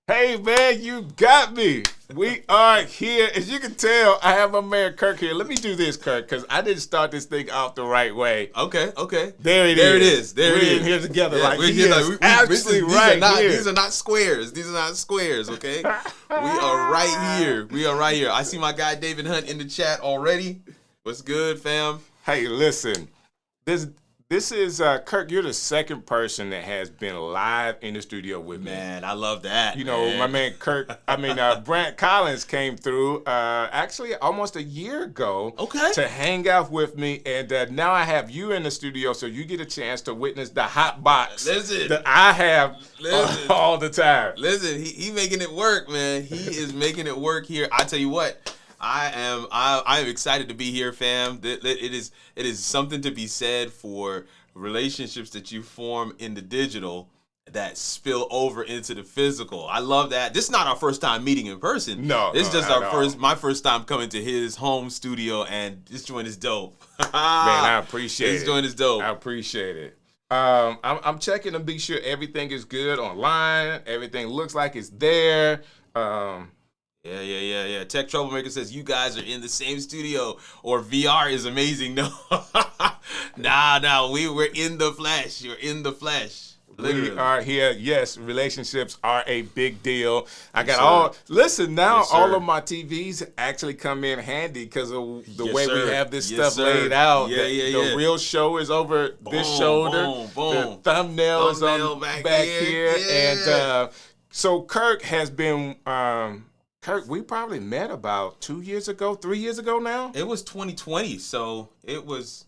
Hey, man, you got me. We are here. As you can tell, I have my man Kirk here. Let me do this, Kirk, because I didn't start this thing off the right way. Okay. There it is. We're in here together. Yeah, we're here. Absolutely right here. These are not squares. Okay? We are right here. I see my guy David Hunt in the chat already. What's good, fam? Hey, listen. This is, Kirk, you're the second person that has been live in the studio with me. Man, I love that. You know, my man Brant Collins came through actually almost a year ago to hang out with me. And now I have you in the studio, so you get a chance to witness the hot box that I have all the time. Listen, he making it work, man. He is making it work here. I tell you what. I am excited to be here, fam. It is something to be said for relationships that you form in the digital that spill over into the physical. I love that. This is not our first time meeting in person. No, this is just my first time coming to his home studio, and this joint is dope. Man, I appreciate it. This joint is dope. I appreciate it. I'm checking to be sure everything is good online. Everything looks like it's there. Yeah. Tech Troublemaker says you guys are in the same studio, or VR is amazing. No, nah. We're in the flesh. You're in the flesh. Literally. We are here. Yes, relationships are a big deal. I got Listen, now all of my TVs actually come in handy because of the way we have this stuff laid out. The real show is over this shoulder. The thumbnail is on back here. And so Kirk has been. Kirk, we probably met about 2 years ago, 3 years ago now. It was 2020, so it was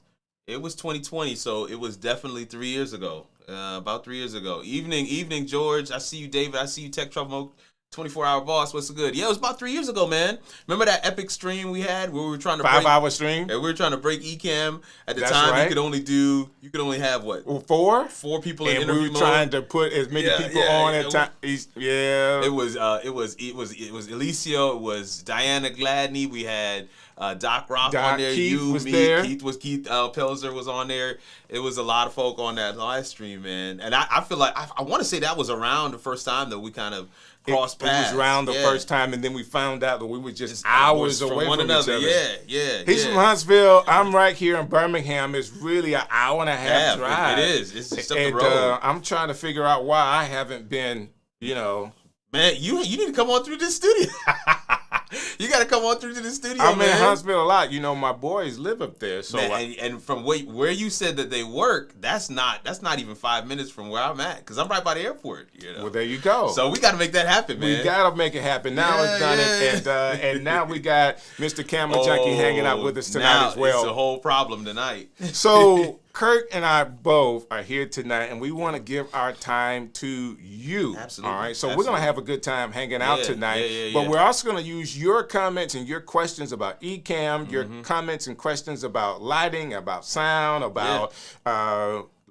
2020, so it was definitely 3 years ago. About 3 years ago. Evening, George. I see you, David. I see you, Tech Trouble 24-hour boss. What's good? Yeah, it was about 3 years ago, man. Remember that epic stream we had where we were trying to 5-hour stream? Yeah, we were trying to break Ecamm. At the That's time, right. you could only have what? Four people in interview mode. And we were trying to put as many people on at time. Yeah. It was Alicio. It was Diana Gladney. We had Doc Rock on there. Keith was there. Keith Pelzer was on there. It was a lot of folk on that live stream, man. And I feel like I want to say that was around the first time that we kind of crossed paths. It was around the first time, and then we found out that we were just hours away from another. Each other. Yeah. He's from Huntsville. I'm right here in Birmingham. It's really an hour and a half drive. It is. It's just up the road. I'm trying to figure out why I haven't been, Man, you need to come on through this studio. You got to come on through to the studio, I'm man. in Huntsville a lot. My boys live up there. So man, and from where you said that they work, that's not even 5 minutes from where I'm at, because I'm right by the airport. Well, there you go. So we got to make that happen, man. We got to make it happen. Now it's done, and now we got Mr. Camera Junkie hanging out with us tonight as well. It's a whole problem tonight. So Kirk and I both are here tonight, and we want to give our time to you. Absolutely. All right. So we're going to have a good time hanging out tonight. But we're also going to use your comments and your questions about Ecamm, your comments and questions about lighting, about sound, about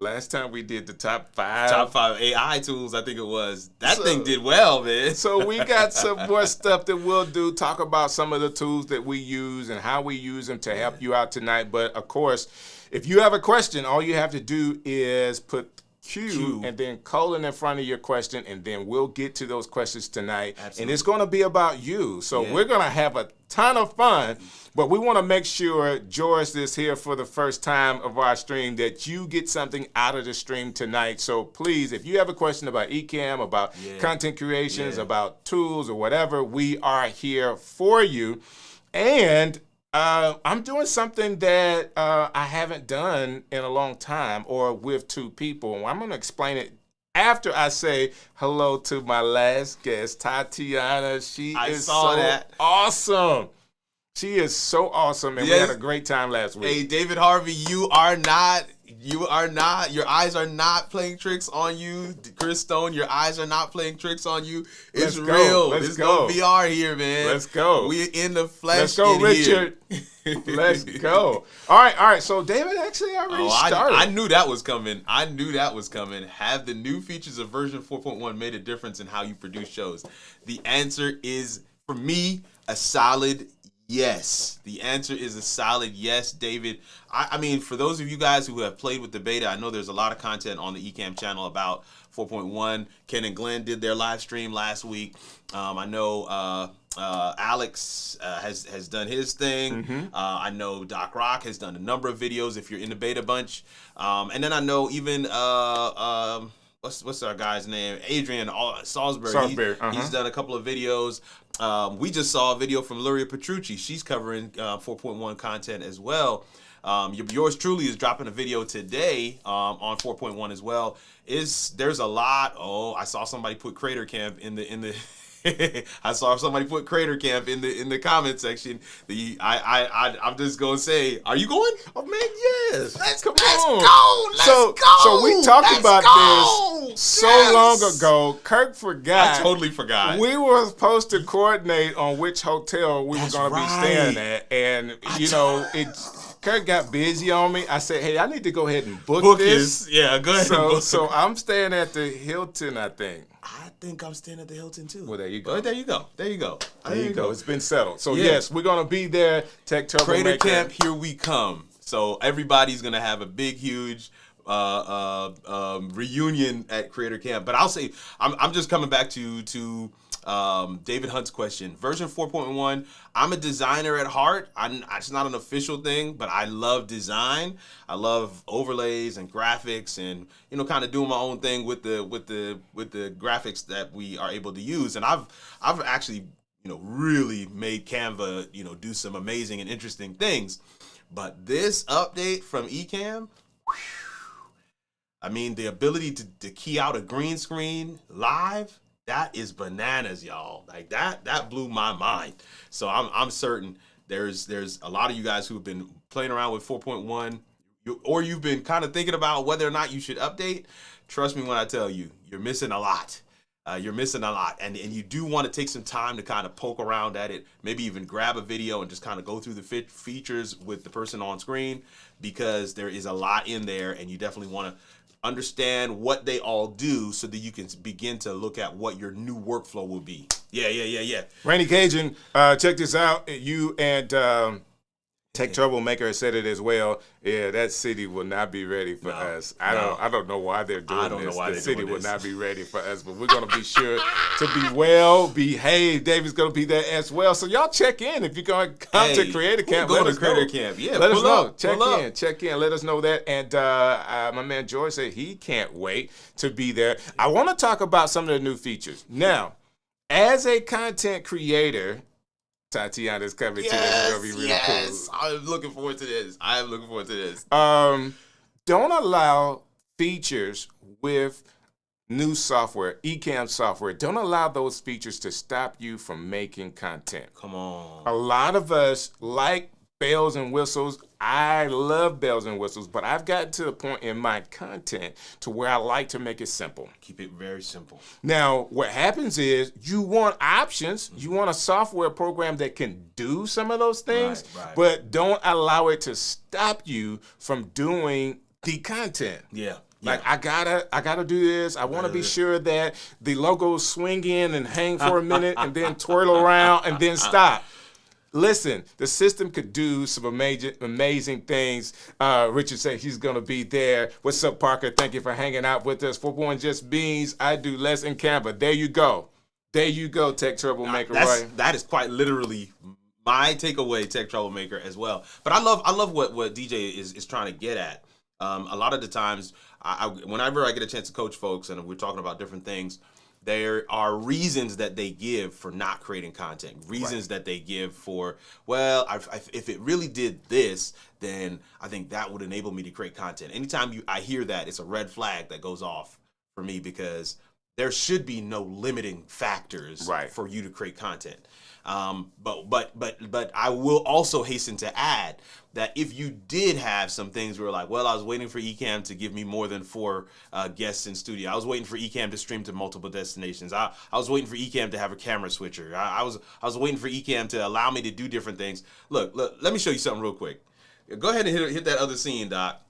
last time we did the top five AI tools, I think it was. That thing did well, man. So we got some more stuff that we'll do, talk about some of the tools that we use and how we use them to help you out tonight. But, of course, if you have a question, all you have to do is put Q and then colon in front of your question, and then we'll get to those questions tonight. Absolutely. And it's going to be about you. So we're going to have a ton of fun, but we want to make sure, George is here for the first time of our stream, that you get something out of the stream tonight. So please, if you have a question about Ecamm, about content creations, about tools or whatever, we are here for you. And I'm doing something that I haven't done in a long time, or with two people. I'm going to explain it after I say hello to my last guest, Tatiana. She is so awesome. She is so awesome, and we had a great time last week. Hey, David Harvey, you are not, your eyes are not playing tricks on you. Chris Stone, your eyes are not playing tricks on you. It's real. Let's go. No VR here, man. Let's go. We in the flesh. Let's go, Richard. Let's go. All right. So David actually already started. I knew that was coming. Have the new features of version 4.1 made a difference in how you produce shows? The answer is, for me, a solid yes. The answer is a solid yes, David. I mean, for those of you guys who have played with the beta, I know there's a lot of content on the Ecamm channel about 4.1. Ken and Glenn did their live stream last week. I know Alex has done his thing. I know Doc Rock has done a number of videos if you're in the beta bunch. And then I know even what's our guy's name? Adrian Salisbury. He's done a couple of videos. We just saw a video from Luria Petrucci. She's covering 4.1 content as well. Yours truly is dropping a video today on 4.1 as well. There's a lot. Oh, I saw somebody put Crater Camp in the I saw somebody put Crater Camp in the comment section. I'm just gonna say, are you going? Oh man, yes. Let's go. So we talked about this so long ago. Kirk forgot. I totally forgot. We were supposed to coordinate on which hotel we were going to be staying at, and Kirk got busy on me. I said, hey, I need to go ahead and book this. Yeah, go ahead. So I'm staying at the Hilton, I think. I think I'm staying at the Hilton too. Well, there you go. Oh, there you go. It's been settled. So yes, we're gonna be there. Tech Troublemaker. Crater Camp, here we come. So everybody's gonna have a big, huge reunion at Crater Camp. But I'll say, I'm just coming back to David Hunt's question. Version 4.1. I'm a designer at heart. It's not an official thing, but I love design. I love overlays and graphics, and kind of doing my own thing with the graphics that we are able to use. And I've actually really made Canva do some amazing and interesting things. But this update from Ecamm, I mean, the ability to key out a green screen live. That is bananas, y'all. Like that blew my mind. So I'm certain there's a lot of you guys who have been playing around with 4.1, or you've been kind of thinking about whether or not you should update. Trust me when I tell you, you're missing a lot. You're missing a lot, and you do want to take some time to kind of poke around at it. Maybe even grab a video and just kind of go through the features with the person on screen, because there is a lot in there, and you definitely want to understand what they all do so that you can begin to look at what your new workflow will be. Yeah. Randy Cajun, check this out. You and Tech Troublemaker said it as well. Yeah, that city will not be ready for us. I don't know why they're doing this. The city will not be ready for us, but we're going to be sure to be well behaved. David's going to be there as well. So y'all check in if you're going to come to Creator Camp. Go to Creator Camp. Yeah, let us know. Check in. Let us know that. And my man George said he can't wait to be there. I want to talk about some of the new features. Now, as a content creator, Tatiana's coming to this. It's going to be really cool. I'm looking forward to this. Don't allow features with new software, Ecamm software. Don't allow those features to stop you from making content. Come on. A lot of us like bells and whistles. I love bells and whistles, but I've gotten to the point in my content to where I like to make it simple. Keep it very simple. Now, what happens is you want options. You want a software program that can do some of those things, but don't allow it to stop you from doing the content. Yeah. Like, I gotta do this. I want to be sure that the logos swing in and hang for a minute and then twirl around and then stop. Listen, the system could do some amazing things. Richard said he's going to be there. What's up, Parker? Thank you for hanging out with us. 4.1 just beans. I do less in Canva. There you go. Tech Troublemaker. That is quite literally my takeaway, Tech Troublemaker, as well. But I love what DJ is trying to get at. A lot of the times, whenever I get a chance to coach folks and we're talking about different things, there are reasons that they give for not creating content. Reasons that they give for, well, if it really did this, then I think that would enable me to create content. Anytime I hear that, it's a red flag that goes off for me, because there should be no limiting factors for you to create content. But I will also hasten to add that if you did have some things where like, well, I was waiting for Ecamm to give me more than 4 guests in studio. I was waiting for Ecamm to stream to multiple destinations. I was waiting for Ecamm to have a camera switcher. I was waiting for Ecamm to allow me to do different things. Look, let me show you something real quick. Go ahead and hit that other scene, Doc.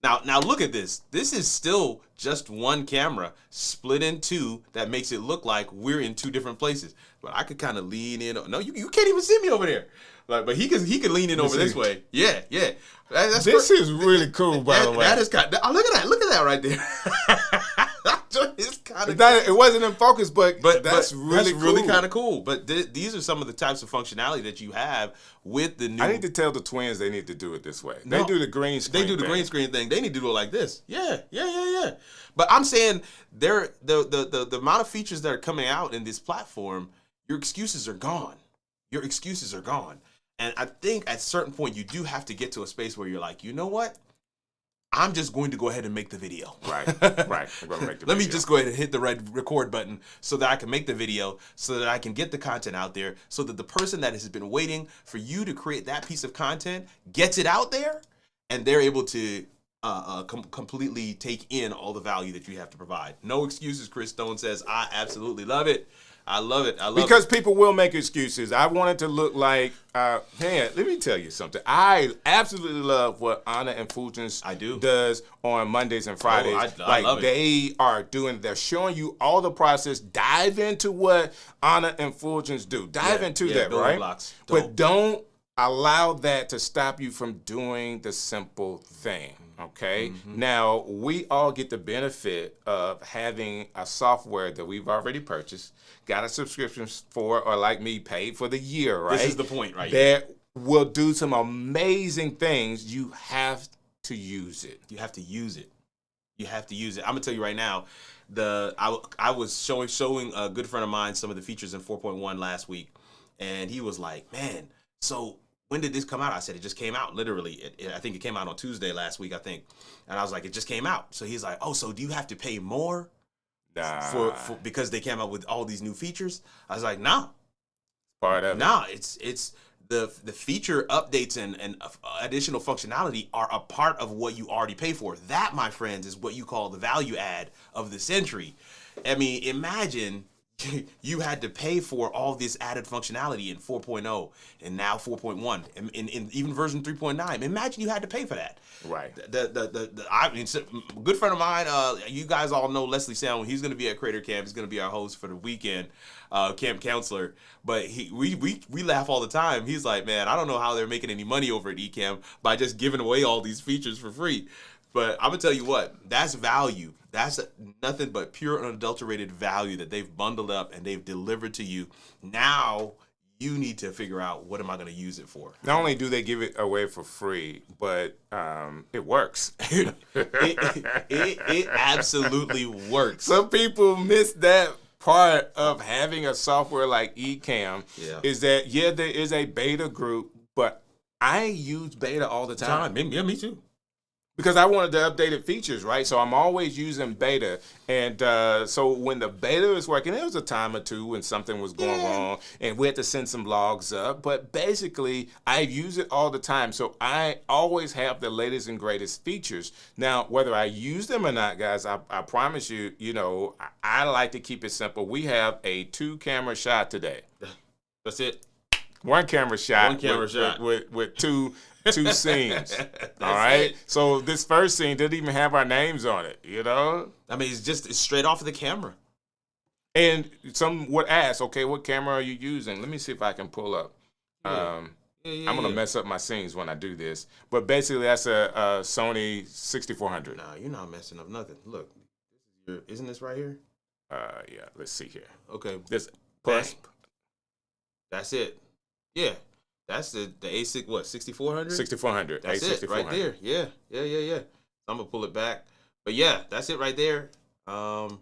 Now look at this. This is still just one camera split in 2 that makes it look like we're in 2 different places. But I could kind of lean in. No, you can't even see me over there. But he could lean in over this way. Yeah. This is really cool, by the way. That is look at that right there. It's kind of it wasn't in focus, but that's really cool. kind of cool. But these are some of the types of functionality that you have with the new. I need to tell the twins they need to do it this way. They do the green screen. They do the green screen thing. They need to do it like this. Yeah. But I'm saying the amount of features that are coming out in this platform, your excuses are gone. And I think at a certain point you do have to get to a space where you're like, you know what? I'm just going to go ahead and make the video. Right. I'm going to make the video. Let me just go ahead and hit the red record button so that I can make the video, so that I can get the content out there, so that the person that has been waiting for you to create that piece of content gets it out there, and they're able to completely take in all the value that you have to provide. No excuses, Chris Stone says. I absolutely love it. I love it. Because people will make excuses. I want it to look like, man, let me tell you something. I absolutely love what Anna and Fulgens does on Mondays and Fridays. I love it. They're showing you all the process. Dive into what Anna and Fulgens do. Dive into that, right? Blocks. But don't allow that to stop you from doing the simple thing. Okay. Mm-hmm. Now, we all get the benefit of having a software that we've already purchased, got a subscription for, or like me, paid for the year, right? This is the point, right? That will do some amazing things. You have to use it. You have to use it. I'm gonna tell you right now. I was showing a good friend of mine some of the features in 4.1 last week, and he was like, "Man, so when did this come out?" I said, "It just came out, literally. I think it came out on Tuesday last week, I think." And I was like, "It just came out." So he's like, "Oh, so do you have to pay more for because they came out with all these new features?" I was like, "No." Part of it. No, it's the feature updates and additional functionality are a part of what you already pay for. That, my friends, is what you call the value add of the century. I mean, imagine you had to pay for all this added functionality in 4.0 and now 4.1 and in even version 3.9. Imagine you had to pay for that. Right. I mean, a good friend of mine, you guys all know Leslie Sound. He's going to be at Creator Camp. He's going to be our host for the weekend, camp counselor. But we laugh all the time. He's like, "Man, I don't know how they're making any money over at Ecamm by just giving away all these features for free." But I'm going to tell you what, that's value. That's nothing but pure unadulterated value that they've bundled up and they've delivered to you. Now you need to figure out, what am I going to use it for? Not only do they give it away for free, but it works. It absolutely works. Some people miss that part of having a software like Ecamm. Is that, there is a beta group, but I use beta all the time. Yeah, me too. Because I wanted the updated features, right? So I'm always using beta. And so when the beta is working, there was a time or two when something was going wrong and we had to send some logs up. But basically, I use it all the time. So I always have the latest and greatest features. Now, whether I use them or not, guys, I promise you, I like to keep it simple. We have a 2-camera shot today. That's it. One camera shot. With two scenes. All right. So this first scene didn't even have our names on it, I mean, it's straight off of the camera. And some would ask, okay, what camera are you using? Let me see if I can pull up. I'm going to mess up my scenes when I do this. But basically, that's a Sony 6400. Nah, you're not messing up nothing. Look, isn't this right here? Yeah, let's see here. Okay. This plus. That's it. Yeah. That's the A6, what, 6400? 6400. That's it right there. Yeah. I'm going to pull it back. But yeah, that's it right there. Boom.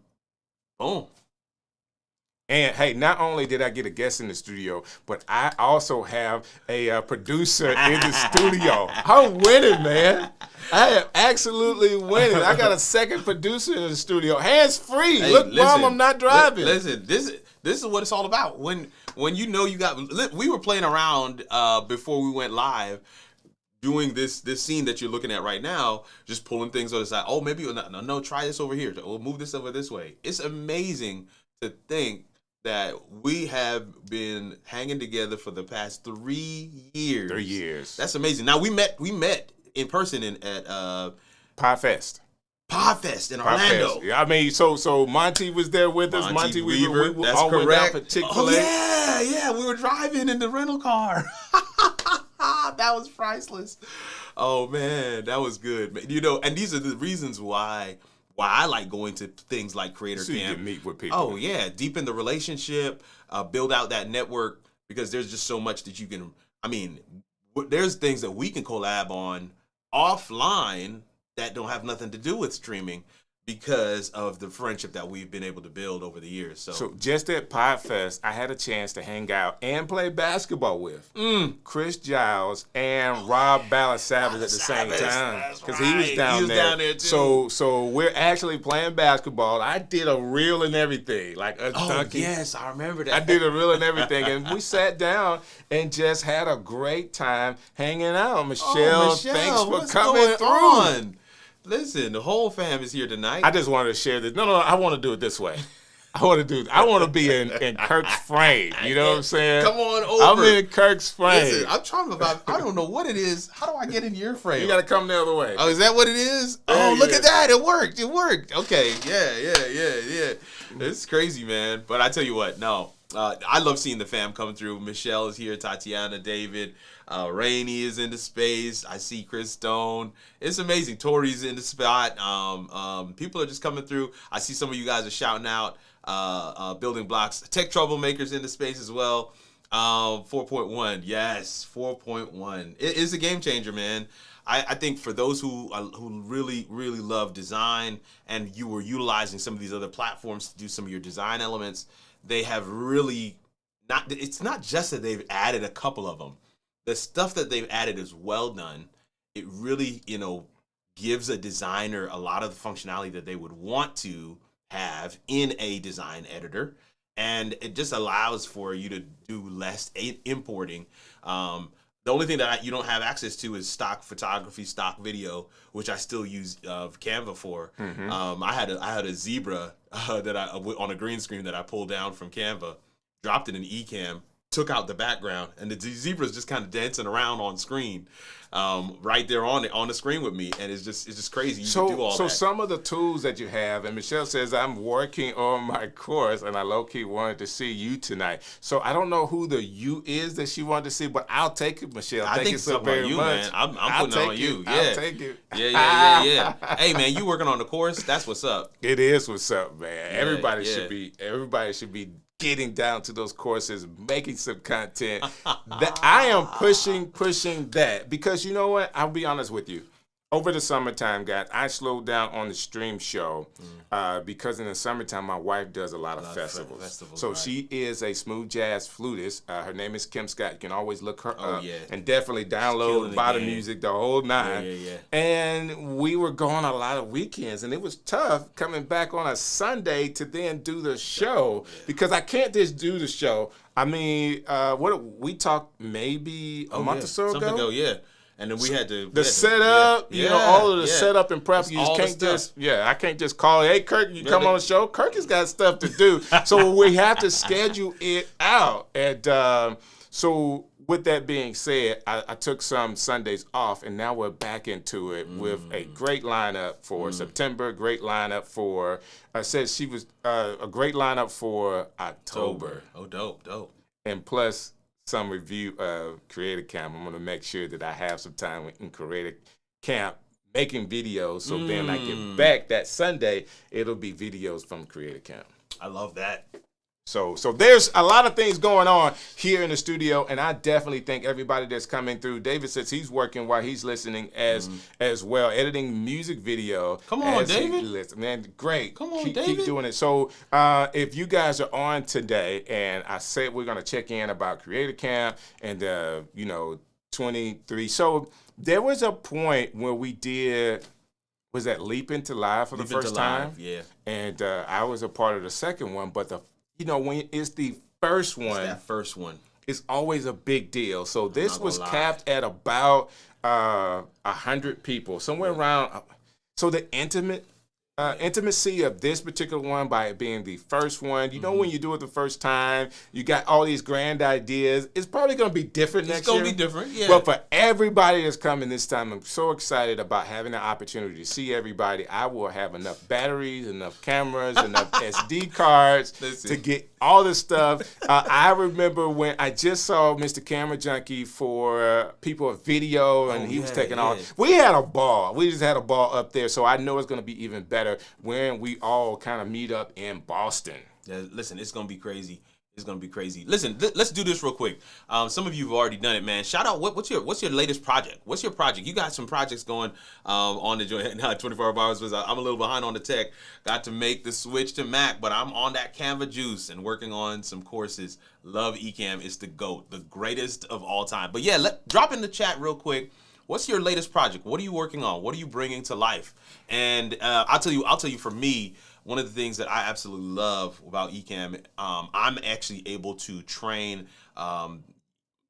And hey, not only did I get a guest in the studio, but I also have a producer in the studio. I'm winning, man. I am absolutely winning. I got a second producer in the studio. Hands free. Hey, look, Mom, I'm not driving. Listen, this is what it's all about. When you got, we were playing around before we went live, doing this scene that you're looking at right now, just pulling things on the side. Oh, maybe no, try this over here. We'll move this over this way. It's amazing to think that we have been hanging together for the past 3 years. 3 years. That's amazing. Now we met in person at Podfest. In Orlando. Yeah, I mean, so Monty was there with us. Monty Weaver, we that's all correct. Went out for Chick-fil-A. Oh, yeah, we were driving in the rental car. That was priceless. Oh man, that was good. And these are the reasons why why I like going to things like Creator So you Camp. can meet with people. Oh yeah, deepen the relationship, build out that network, because there's just so much that you can. I mean, there's things that we can collab on offline that don't have nothing to do with streaming, because of the friendship that we've been able to build over the years. So just at Podfest, I had a chance to hang out and play basketball with Chris Giles and Rob Balasavage at the same time, because he was down there. Too. So we're actually playing basketball. I did a reel and everything, like a dunking. Yes, I remember that. I did a reel and everything, and we sat down and just had a great time hanging out. Michelle, thanks for coming through. On? Listen, the whole fam is here tonight. I just wanted to share this. No, I want to do it this way. I want to be in Kirk's frame. You know what I'm saying? Come on over. I'm in Kirk's frame. Listen, I'm trying to. I don't know what it is. How do I get in your frame? You got to come the other way. Oh, is that what it is? Yeah, Look yeah. at that. It worked. Okay. Yeah. It's crazy, man. But I tell you what, no. I love seeing the fam come through. Michelle is here. Tatiana, David. Rainey is in the space. I see Chris Stone. It's amazing. Tori's in the spot. People are just coming through. I see some of you guys are shouting out. Building Blocks. Tech Troublemakers in the space as well. 4.1. Yes, 4.1. It is a game changer, man. I think for those who really, really love design, and you were utilizing some of these other platforms to do some of your design elements, they have really it's not just that they've added a couple of them. The stuff that they've added is well done. It really, gives a designer a lot of the functionality that they would want to have in a design editor. And it just allows for you to do less importing. The only thing that you don't have access to is stock photography, stock video, which I still use Canva for. Mm-hmm. I had a zebra that I on a green screen that I pulled down from Canva, dropped it in Ecamm, took out the background, and the zebra's just kind of dancing around on screen, right there on the screen with me, and it's just crazy. You can do all that. So some of the tools that you have, and Michelle says I'm working on my course, and I low-key wanted to see you tonight. So I don't know who the you is that she wanted to see, but I'll take it, Michelle. I think it so very you, much. man. I'm putting it on you. Yeah. I'll take it. Yeah. Hey, man, you working on the course? That's what's up. It is what's up, man. Yeah, Everybody should be getting down to those courses, making some content. That I am pushing that, because you know what? I'll be honest with you. Over the summertime, guys, I slowed down on the stream show because in the summertime, my wife does a lot of festivals. So right. She is a smooth jazz flutist. Her name is Kim Scott. You can always look her up and definitely download Bada Music, the whole nine. Yeah. And we were going a lot of weekends, and it was tough coming back on a Sunday to then do the show because I can't just do the show. I mean, we talked maybe a month or so ago? Something ago, yeah. And then we had to setup, all of the setup and prep. You just can't I can't just call, hey, Kirk, you come on the show. Kirk has got stuff to do. So we have to schedule it out. And so with that being said, I took some Sundays off, and now we're back into it with a great lineup for September, great lineup for, said she was a great lineup for October. Oh, dope. And plus, some review of Creator Camp. I'm going to make sure that I have some time in Creator Camp making videos. So then I get back that Sunday, it'll be videos from Creator Camp. I love that. So there's a lot of things going on here in the studio, and I definitely thank everybody that's coming through. David says he's working while he's listening as well, editing music video. Come on, David. Man, great. Come on, David. Keep doing it. So if you guys are on today, and I said we're going to check in about Creator Camp and 23. So there was a point where we did. Was that Leap Into Live for the first time? Yeah. And I was a part of the second one, but when it's the first one, that first one, it's always a big deal. So this was capped at about 100 people, somewhere around. So the intimacy of this particular one by it being the first one, when you do it the first time, you got all these grand ideas. It's probably going to be different next year. It's going to be different, yeah. But for everybody that's coming this time, I'm so excited about having the opportunity to see everybody. I will have enough batteries, enough cameras, enough SD cards to get all this stuff. I remember when I just saw Mr. Camera Junkie for People of Video, and he was taking all. We had a ball. We just had a ball up there, so I know it's going to be even better when we all kind of meet up in Boston. Yeah, listen, it's going to be crazy. It's gonna be crazy. Listen, let's do this real quick. Some of you have already done it, man. Shout out. What's your latest project? What's your project? You got some projects going on the joint. 24 hours was. I'm a little behind on the tech. Got to make the switch to Mac, but I'm on that Canva juice and working on some courses. Love Ecamm. It's the GOAT, the greatest of all time. But yeah, drop in the chat real quick. What's your latest project? What are you working on? What are you bringing to life? And I'll tell you. For me, one of the things that I absolutely love about Ecamm, I'm actually able to train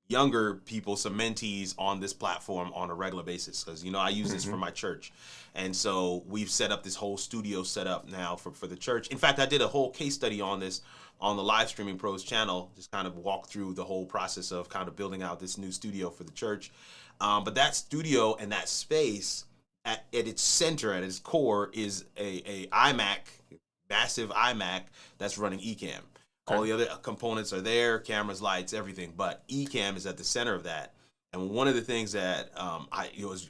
younger people, some mentees on this platform on a regular basis. Because, I use this for my church. And so we've set up this whole studio setup now for the church. In fact, I did a whole case study on this on the Live Streaming Pros channel, just kind of walk through the whole process of kind of building out this new studio for the church. But that studio and that space at its center, at its core, is a iMac, massive iMac that's running Ecamm. All the other components are there, cameras, lights, everything, but Ecamm is at the center of that. And one of the things that I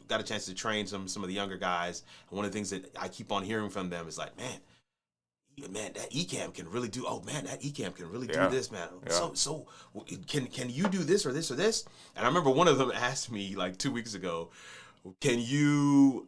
got a chance to train some of the younger guys, and one of the things that I keep on hearing from them is like, man, that Ecamm can really do. Oh man, that Ecamm can really do this, man. Yeah. So can you do this or this or this? And I remember one of them asked me like 2 weeks ago, can you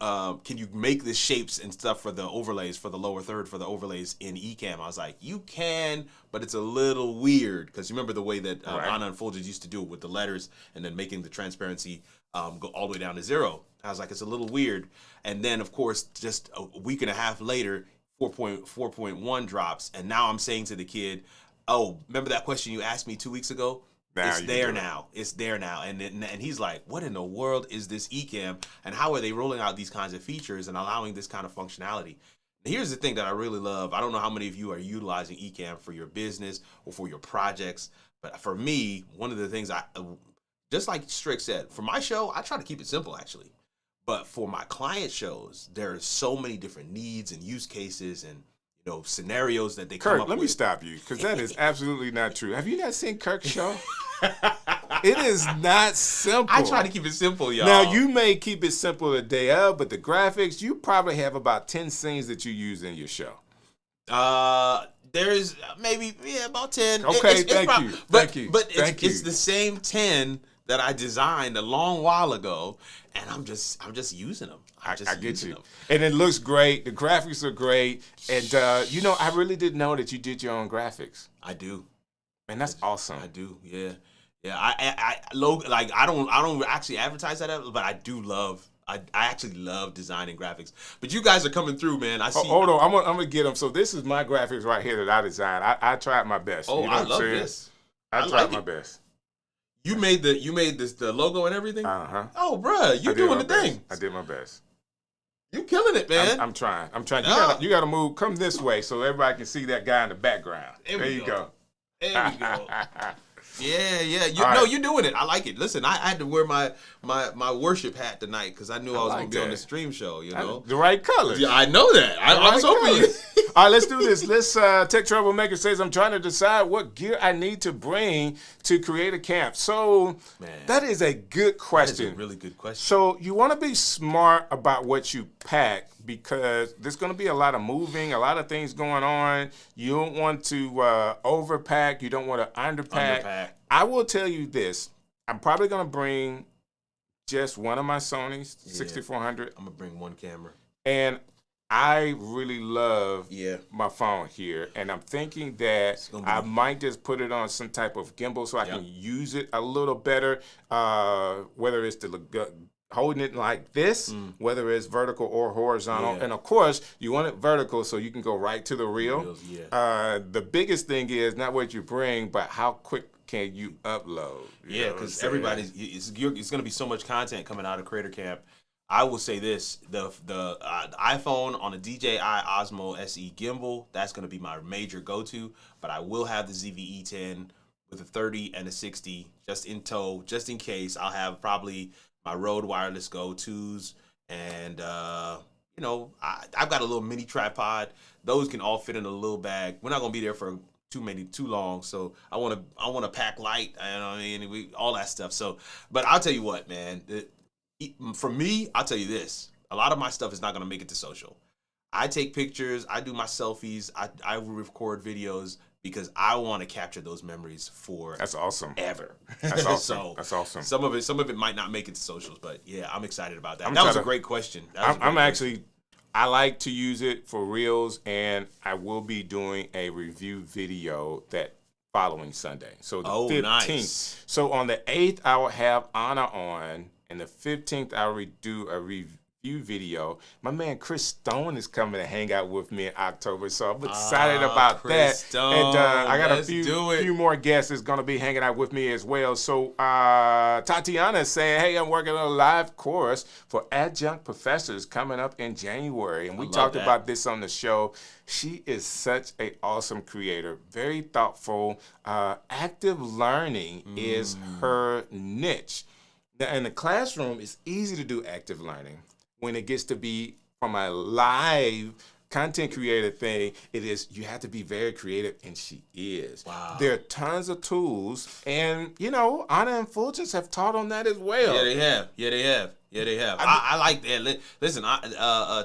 make the shapes and stuff for the overlays, for the lower third, for the overlays in Ecamm? I was like, you can, but it's a little weird, because you remember the way that Anna and Folgers used to do it with the letters and then making the transparency go all the way down to 0. I was like, it's a little weird. And then, of course, just a week and a half later, 4.1 drops, and now I'm saying to the kid, oh, remember that question you asked me 2 weeks ago? It's there now. It's there now. And he's like, what in the world is this Ecamm? And how are they rolling out these kinds of features and allowing this kind of functionality? And here's the thing that I really love. I don't know how many of you are utilizing Ecamm for your business or for your projects, but for me, one of the things just like Strick said, for my show, I try to keep it simple, actually. But for my client shows, there are so many different needs and use cases and scenarios that they come up with. Kirk, let me stop you, because that is absolutely not true. Have you not seen Kirk's show? It is not simple. I try to keep it simple, y'all. Now, you may keep it simple the day of, but the graphics, you probably have about 10 scenes that you use in your show. There's maybe about 10. Okay, thank you. But it's the same 10 that I designed a long while ago, and I'm just using them. I get you. And it looks great. The graphics are great. And I really didn't know that you did your own graphics. I do. Man, that's awesome. I do. Yeah. Yeah. I don't actually advertise that, but I do love. I actually love designing graphics. But you guys are coming through, man. I see. Hold on, I'm gonna get them. So this is my graphics right here that I designed. I tried my best. Oh, I love this. I tried my best. You made the logo and everything? Uh-huh. Oh, bruh, you doing the thing. I did my best. You killing it, man. I'm trying. You gotta move. Come this way so everybody can see that guy in the background. There you go. There we go. Yeah. You're doing it. I like it. Listen, I had to wear my worship hat tonight because I knew I was going to be on the stream show, The right colors. Yeah, I know that. I was hoping you. All right, let's do this. Let's Tech Troublemaker says, I'm trying to decide what gear I need to bring to create a camp. So that is a good question. That is a really good question. So you want to be smart about what you pack, because there's going to be a lot of moving, a lot of things going on. You don't want to overpack. You don't want to underpack. I will tell you this. I'm probably going to bring just one of my Sonys, 6400. I'm going to bring one camera. And I really love my phone here. And I'm thinking that I might just put it on some type of gimbal so I can use it a little better, whether it's holding it like this, whether it's vertical or horizontal. And of course, you want it vertical so you can go right to the reel. The biggest thing is not what you bring, but how quick can you upload? Yeah, because it's going to be so much content coming out of Creator Camp. I will say this, the iPhone on a DJI Osmo SE gimbal, that's going to be my major go-to, but I will have the ZV-E10 with a 30 and a 60 just in tow, just in case. I'll have probably my Rode wireless go-tos, and I've got a little mini tripod. Those can all fit in a little bag. We're not gonna be there for too long. So I want to pack light. You know what I mean? All that stuff. So, but I'll tell you what, man. For me, I'll tell you this. A lot of my stuff is not going to make it to social. I take pictures. I do my selfies. I record videos because I want to capture those memories for That's awesome. Ever. That's awesome. So That's awesome. Some of it might not make it to socials, but yeah, I'm excited about that. That was a great question. I like to use it for reels, and I will be doing a review video that following Sunday. So the 15th. Nice. So on the 8th, I will have Anna on, and the 15th, I will do a review video. My man Chris Stone is coming to hang out with me in October, so I'm excited about Chris that. Stone. And I got Let's a do it. few more guests that's going to be hanging out with me as well. So Tatiana is saying, hey, I'm working on a live course for adjunct professors coming up in January, and we talked about this on the show. She is such an awesome creator, very thoughtful. Active learning is her niche. Now, in the classroom, it's easy to do active learning. When it gets to be from a live content creator thing, you have to be very creative, and she is. Wow. There are tons of tools, and Anna and Fulgence have taught on that as well. Yeah, they have. I like that. Listen,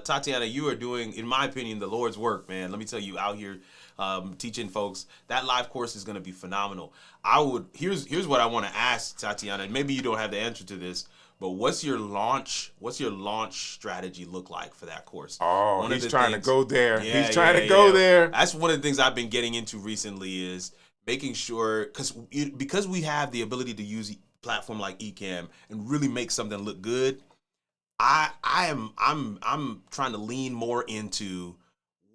Tatiana, you are doing, in my opinion, the Lord's work, man. Let me tell you, out here teaching folks, that live course is going to be phenomenal. Here's what I want to ask Tatiana, and maybe you don't have the answer to this, but what's your launch strategy look like for that course? Oh, he's trying to go there. He's trying to go there. That's one of the things I've been getting into recently is making sure, because we have the ability to use a platform like Ecamm and really make something look good. I'm trying to lean more into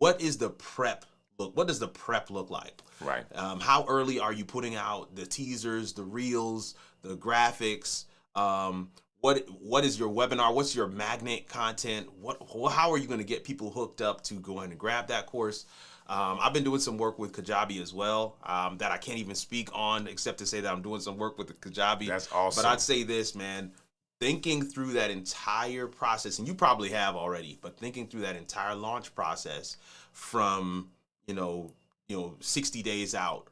what does the prep look like? Right. How early are you putting out the teasers, the reels, the graphics? What is your webinar? What's your magnet content? How are you going to get people hooked up to go in and grab that course? I've been doing some work with Kajabi as well that I can't even speak on except to say that I'm doing some work with the Kajabi. That's awesome. But I'd say this, man, thinking through that entire process, and you probably have already, but thinking through that entire launch process from 60 days out,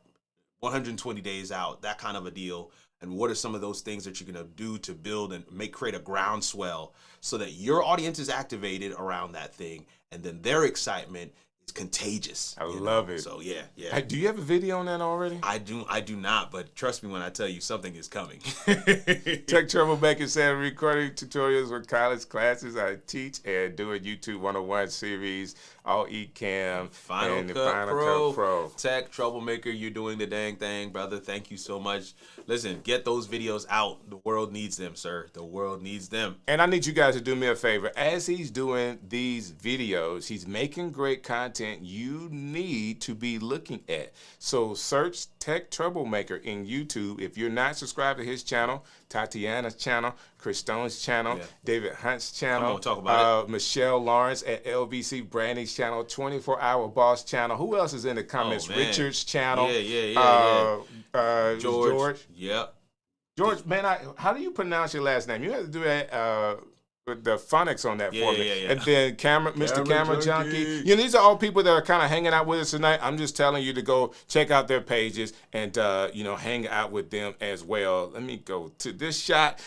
120 days out, that kind of a deal. And what are some of those things that you're going to do to build and create a groundswell so that your audience is activated around that thing, and then their excitement is contagious. I love it. So yeah. Hey, do you have a video on that already? I do not, but trust me when I tell you something is coming. Tech Troublemaker said recording tutorials for college classes. I teach and do a YouTube 101 series, all Ecamm, Final and the Cut Final Cut Pro. Tech Troublemaker, you're doing the dang thing, brother. Thank you so much. Listen, get those videos out. The world needs them, sir. The world needs them. And I need you guys to do me a favor. As he's doing these videos, he's making great content you need to be looking at. So search Tech Troublemaker in YouTube. If you're not subscribed to his channel, Tatiana's channel, Chris Stone's channel, David Hunt's channel, I'm gonna talk about it. Michelle Lawrence at LVC Branding's channel, 24 Hour Boss channel. Who else is in the comments? Richard's channel. George. Yep. George, man, how do you pronounce your last name? You have to do that with the phonics on that for me. And then Mr. Camera Junkie. These are all people that are kind of hanging out with us tonight. I'm just telling you to go check out their pages and hang out with them as well. Let me go to this shot.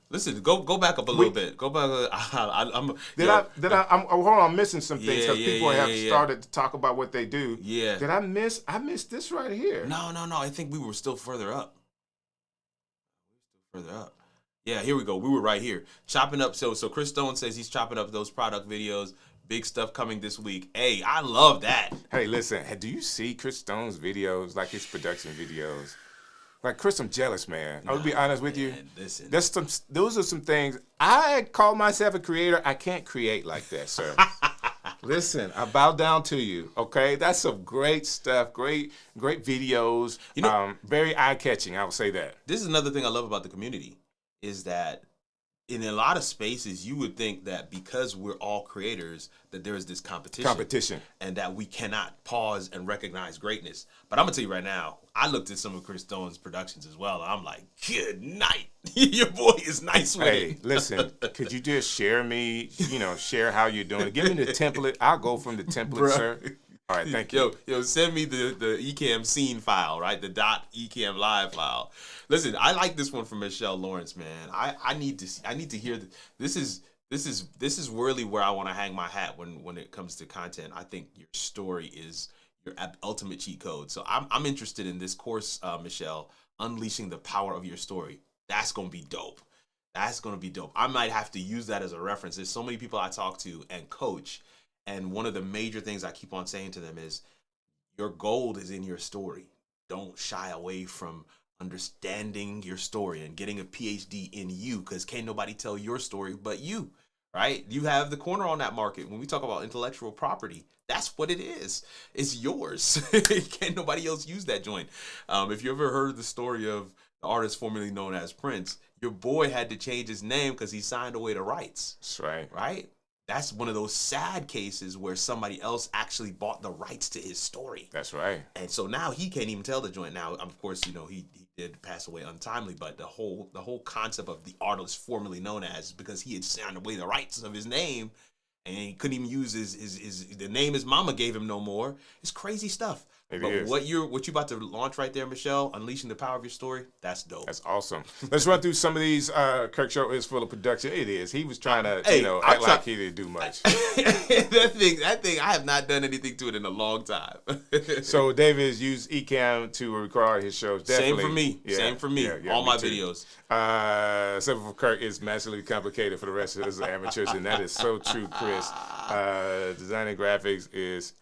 Listen, go back up a little bit. Go back. Hold on, I'm missing some things because people have started to talk about what they do. Yeah. Did I miss? I missed this right here. No. I think we were still further up. Yeah, here we go. We were right here. Chopping up. So Chris Stone says he's chopping up those product videos. Big stuff coming this week. Hey, I love that. Hey, listen. Do you see Chris Stone's videos, like his production videos? Like, Chris, I'm jealous, man. I'll be honest with you. Listen. Those are some things. I call myself a creator. I can't create like that, sir. Listen, I bow down to you, okay? That's some great stuff, great videos, very eye-catching, I would say that. This is another thing I love about the community, is that in a lot of spaces, you would think that because we're all creators, that there is this competition. And that we cannot pause and recognize greatness. But I'm going to tell you right now, I looked at some of Chris Stone's productions as well, and I'm like, good night. Your boy is nice with it. Hey, listen, could you just share how you're doing it? Give me the template. I'll go from the template, sir. All right, thank you. Yo, send me the Ecamm scene file, right? The .ecamm live file. Listen, I like this one from Michelle Lawrence, man. I need to hear this is really where I want to hang my hat when it comes to content. I think your story is your ultimate cheat code. So I'm interested in this course, Michelle, unleashing the power of your story. That's gonna be dope. That's gonna be dope. I might have to use that as a reference. There's so many people I talk to and coach, and one of the major things I keep on saying to them is, your gold is in your story. Don't shy away from understanding your story and getting a PhD in you, because can't nobody tell your story but you, right? You have the corner on that market. When we talk about intellectual property, that's what it is. It's yours. Can't nobody else use that joint. If you ever heard the story of the artist formerly known as Prince, your boy had to change his name because he signed away the rights. That's right. Right? That's one of those sad cases where somebody else actually bought the rights to his story. That's right. And so now he can't even tell the joint. Now, of course, he did pass away untimely, but the whole concept of the artist formerly known as, because he had signed away the rights of his name and he couldn't even use the name his mama gave him no more. It's crazy stuff. But what you about to launch right there, Michelle, unleashing the power of your story, that's dope. That's awesome. Let's run through some of these. Kirk Show is full of production. It is. He was trying to, act like he didn't do much. that thing, I have not done anything to it in a long time. So David has used Ecamm to record his shows. Definitely. Same for me. Yeah. Same for me. Yeah, all me my too. videos. Except for Kirk, it's massively complicated for the rest of us amateurs, and that is so true, Chris. Designing graphics is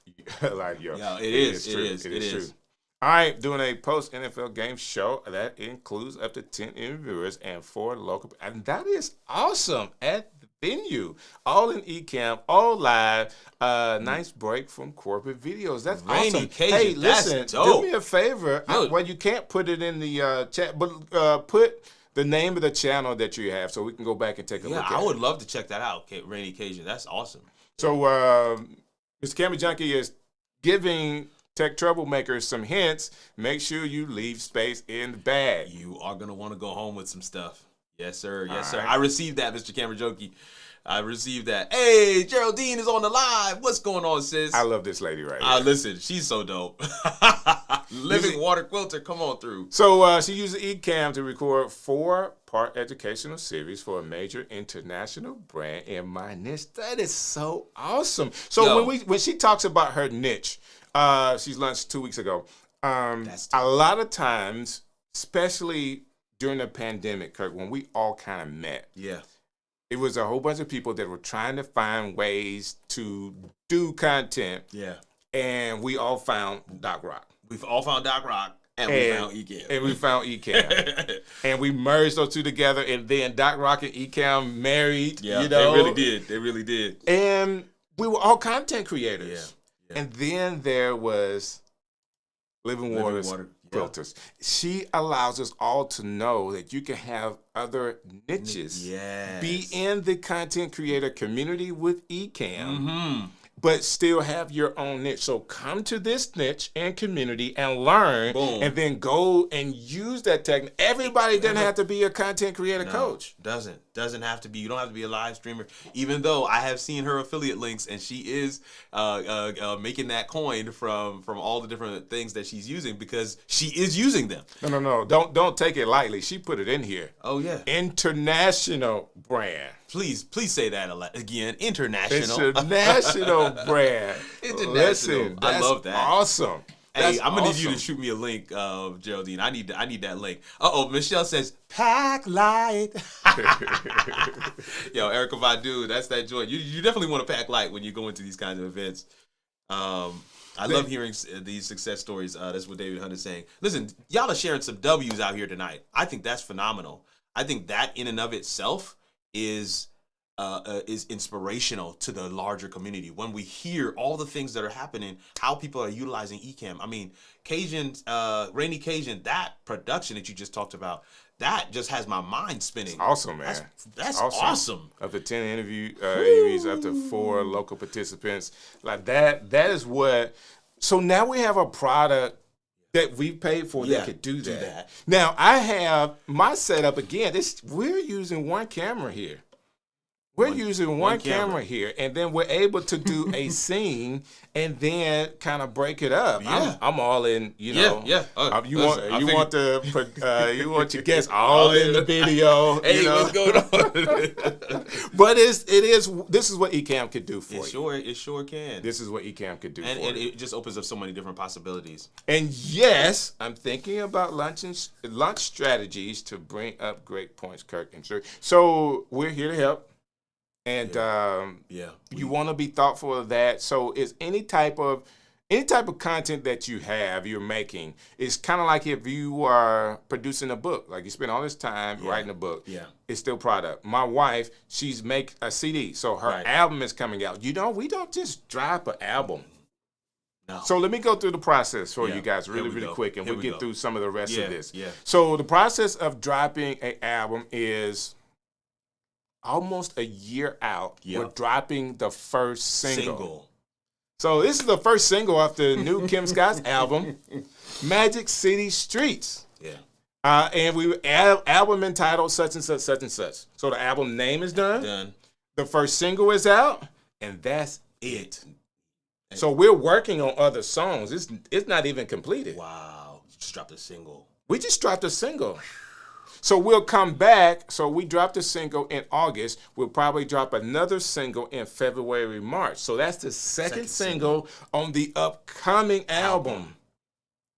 like it is true. All right, doing a post-NFL game show that includes up to 10 interviewers and 4 local, and that is awesome at the venue. All in Ecamm, all live. Nice break from corporate videos. That's awesome. Hey, listen, do me a favor. Well, you can't put it in the chat, but put the name of the channel that you have so we can go back and take a look at it. I would love to check that out, Rainy Occasion. That's awesome. So, Mr. Camera Junkie is giving tech troublemakers some hints. Make sure you leave space in the bag. You are going to want to go home with some stuff. Yes, sir. Yes, sir. Right. I received that, Mr. Camera Junkie. I received that. Hey, Geraldine is on the live. What's going on, sis? I love this lady right here. Listen, she's so dope. Living water quilter, come on through. So she uses Ecamm to record 4-part educational series for a major international brand in my niche. That is so awesome. So when she talks about her niche, she's launched 2 weeks ago. A lot of times, especially during the pandemic, Kirk, when we all kind of met. Yeah. It was a whole bunch of people that were trying to find ways to do content. Yeah. And we all found Doc Rock. We've all found Doc Rock, and we found Ecamm. And we found Ecamm. And we merged those two together, and then Doc Rock and Ecamm married. Yeah, they really did. They really did. And we were all content creators. Yeah. And then there was Living Water Quilters. She allows us all to know that you can have other niches. Be in the content creator community with Ecamm, but still have your own niche. So come to this niche and community and learn, and then go and use that technique. Everybody doesn't have to be a content creator coach. Doesn't have to be. You don't have to be a live streamer. Even though I have seen her affiliate links, and she is making that coin from all the different things that she's using, because she is using them. No. Don't take it lightly. She put it in here. Oh yeah. International brand. Please say that again. International. International brand. International. Listen, I love that. Awesome. Hey, I'm gonna need you to shoot me a link, Geraldine. I need that link. Michelle says pack light. Yo, Erica Badu, that's that joint. You definitely want to pack light when you go into these kinds of events. I love hearing these success stories. That's what David Hunt is saying. Listen, y'all are sharing some W's out here tonight. I think that's phenomenal. I think that in and of itself is inspirational to the larger community. When we hear all the things that are happening, how people are utilizing Ecamm. I mean, Rainy Cajun, that production that you just talked about, that just has my mind spinning. It's awesome, man. That's awesome. Up to 10 interviews, up to 4 local participants. Like that is what. So now we have a product that we paid for that could do that. Now I have my setup again. We're using one camera here. We're using one camera here, and then we're able to do a scene and then kind of break it up. Yeah. I'm all in, you know. Yeah. You want your guests all in the video. Hey, you know? what's going on? But this is what Ecamm could do for you. It sure can. This is what Ecamm could do for and you. it just opens up so many different possibilities. And yes, I'm thinking about lunch strategies to bring up great points, Kirk and Strick. So we're here to help. And you want to be thoughtful of that. So it's any type of content that you're making. It's kind of like if you are producing a book, like you spend all this time writing a book. Yeah. It's still product. My wife, she's make a CD, so her album is coming out. We don't just drop an album. No. So let me go through the process for you guys really quick, and we'll get through some of the rest of this. Yeah. So the process of dropping an album is almost a year out. We're dropping the first single. So this is the first single off the new Kim Scott's album, Magic City Streets. Yeah. And we album entitled such and such, such and such. So the album name is done. The first single is out, and that's it. So we're working on other songs. It's not even completed. Wow. You just dropped a single. We just dropped a single. So we'll come back. So we dropped a single in August. We'll probably drop another single in February, March. So that's the second single on the upcoming album.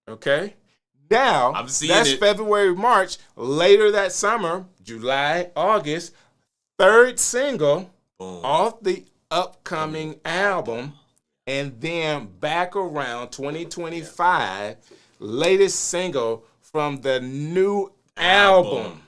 Okay? Now, that's February, March. Later that summer, July, August, third single off the upcoming album. And then back around 2025, latest single from the new album.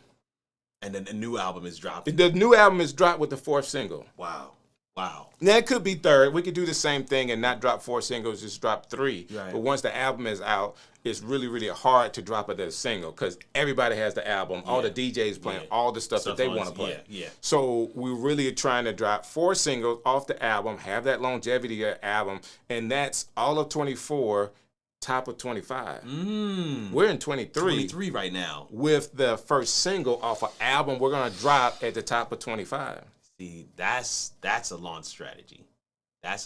And then the new album is dropping. The new album is dropped with the fourth single. Wow. Now it could be third. We could do the same thing and not drop 4 singles, just drop 3. Right. But once the album is out, it's really, really hard to drop it as a single because everybody has the album. All the DJs playing all the stuff that they want to play. Yeah. So we're really trying to drop 4 singles off the album, have that longevity of the album, and that's all of 24. Top of 25. We're in 23 right now with the first single off an album we're gonna drop at the top of 25. See, that's a launch strategy. And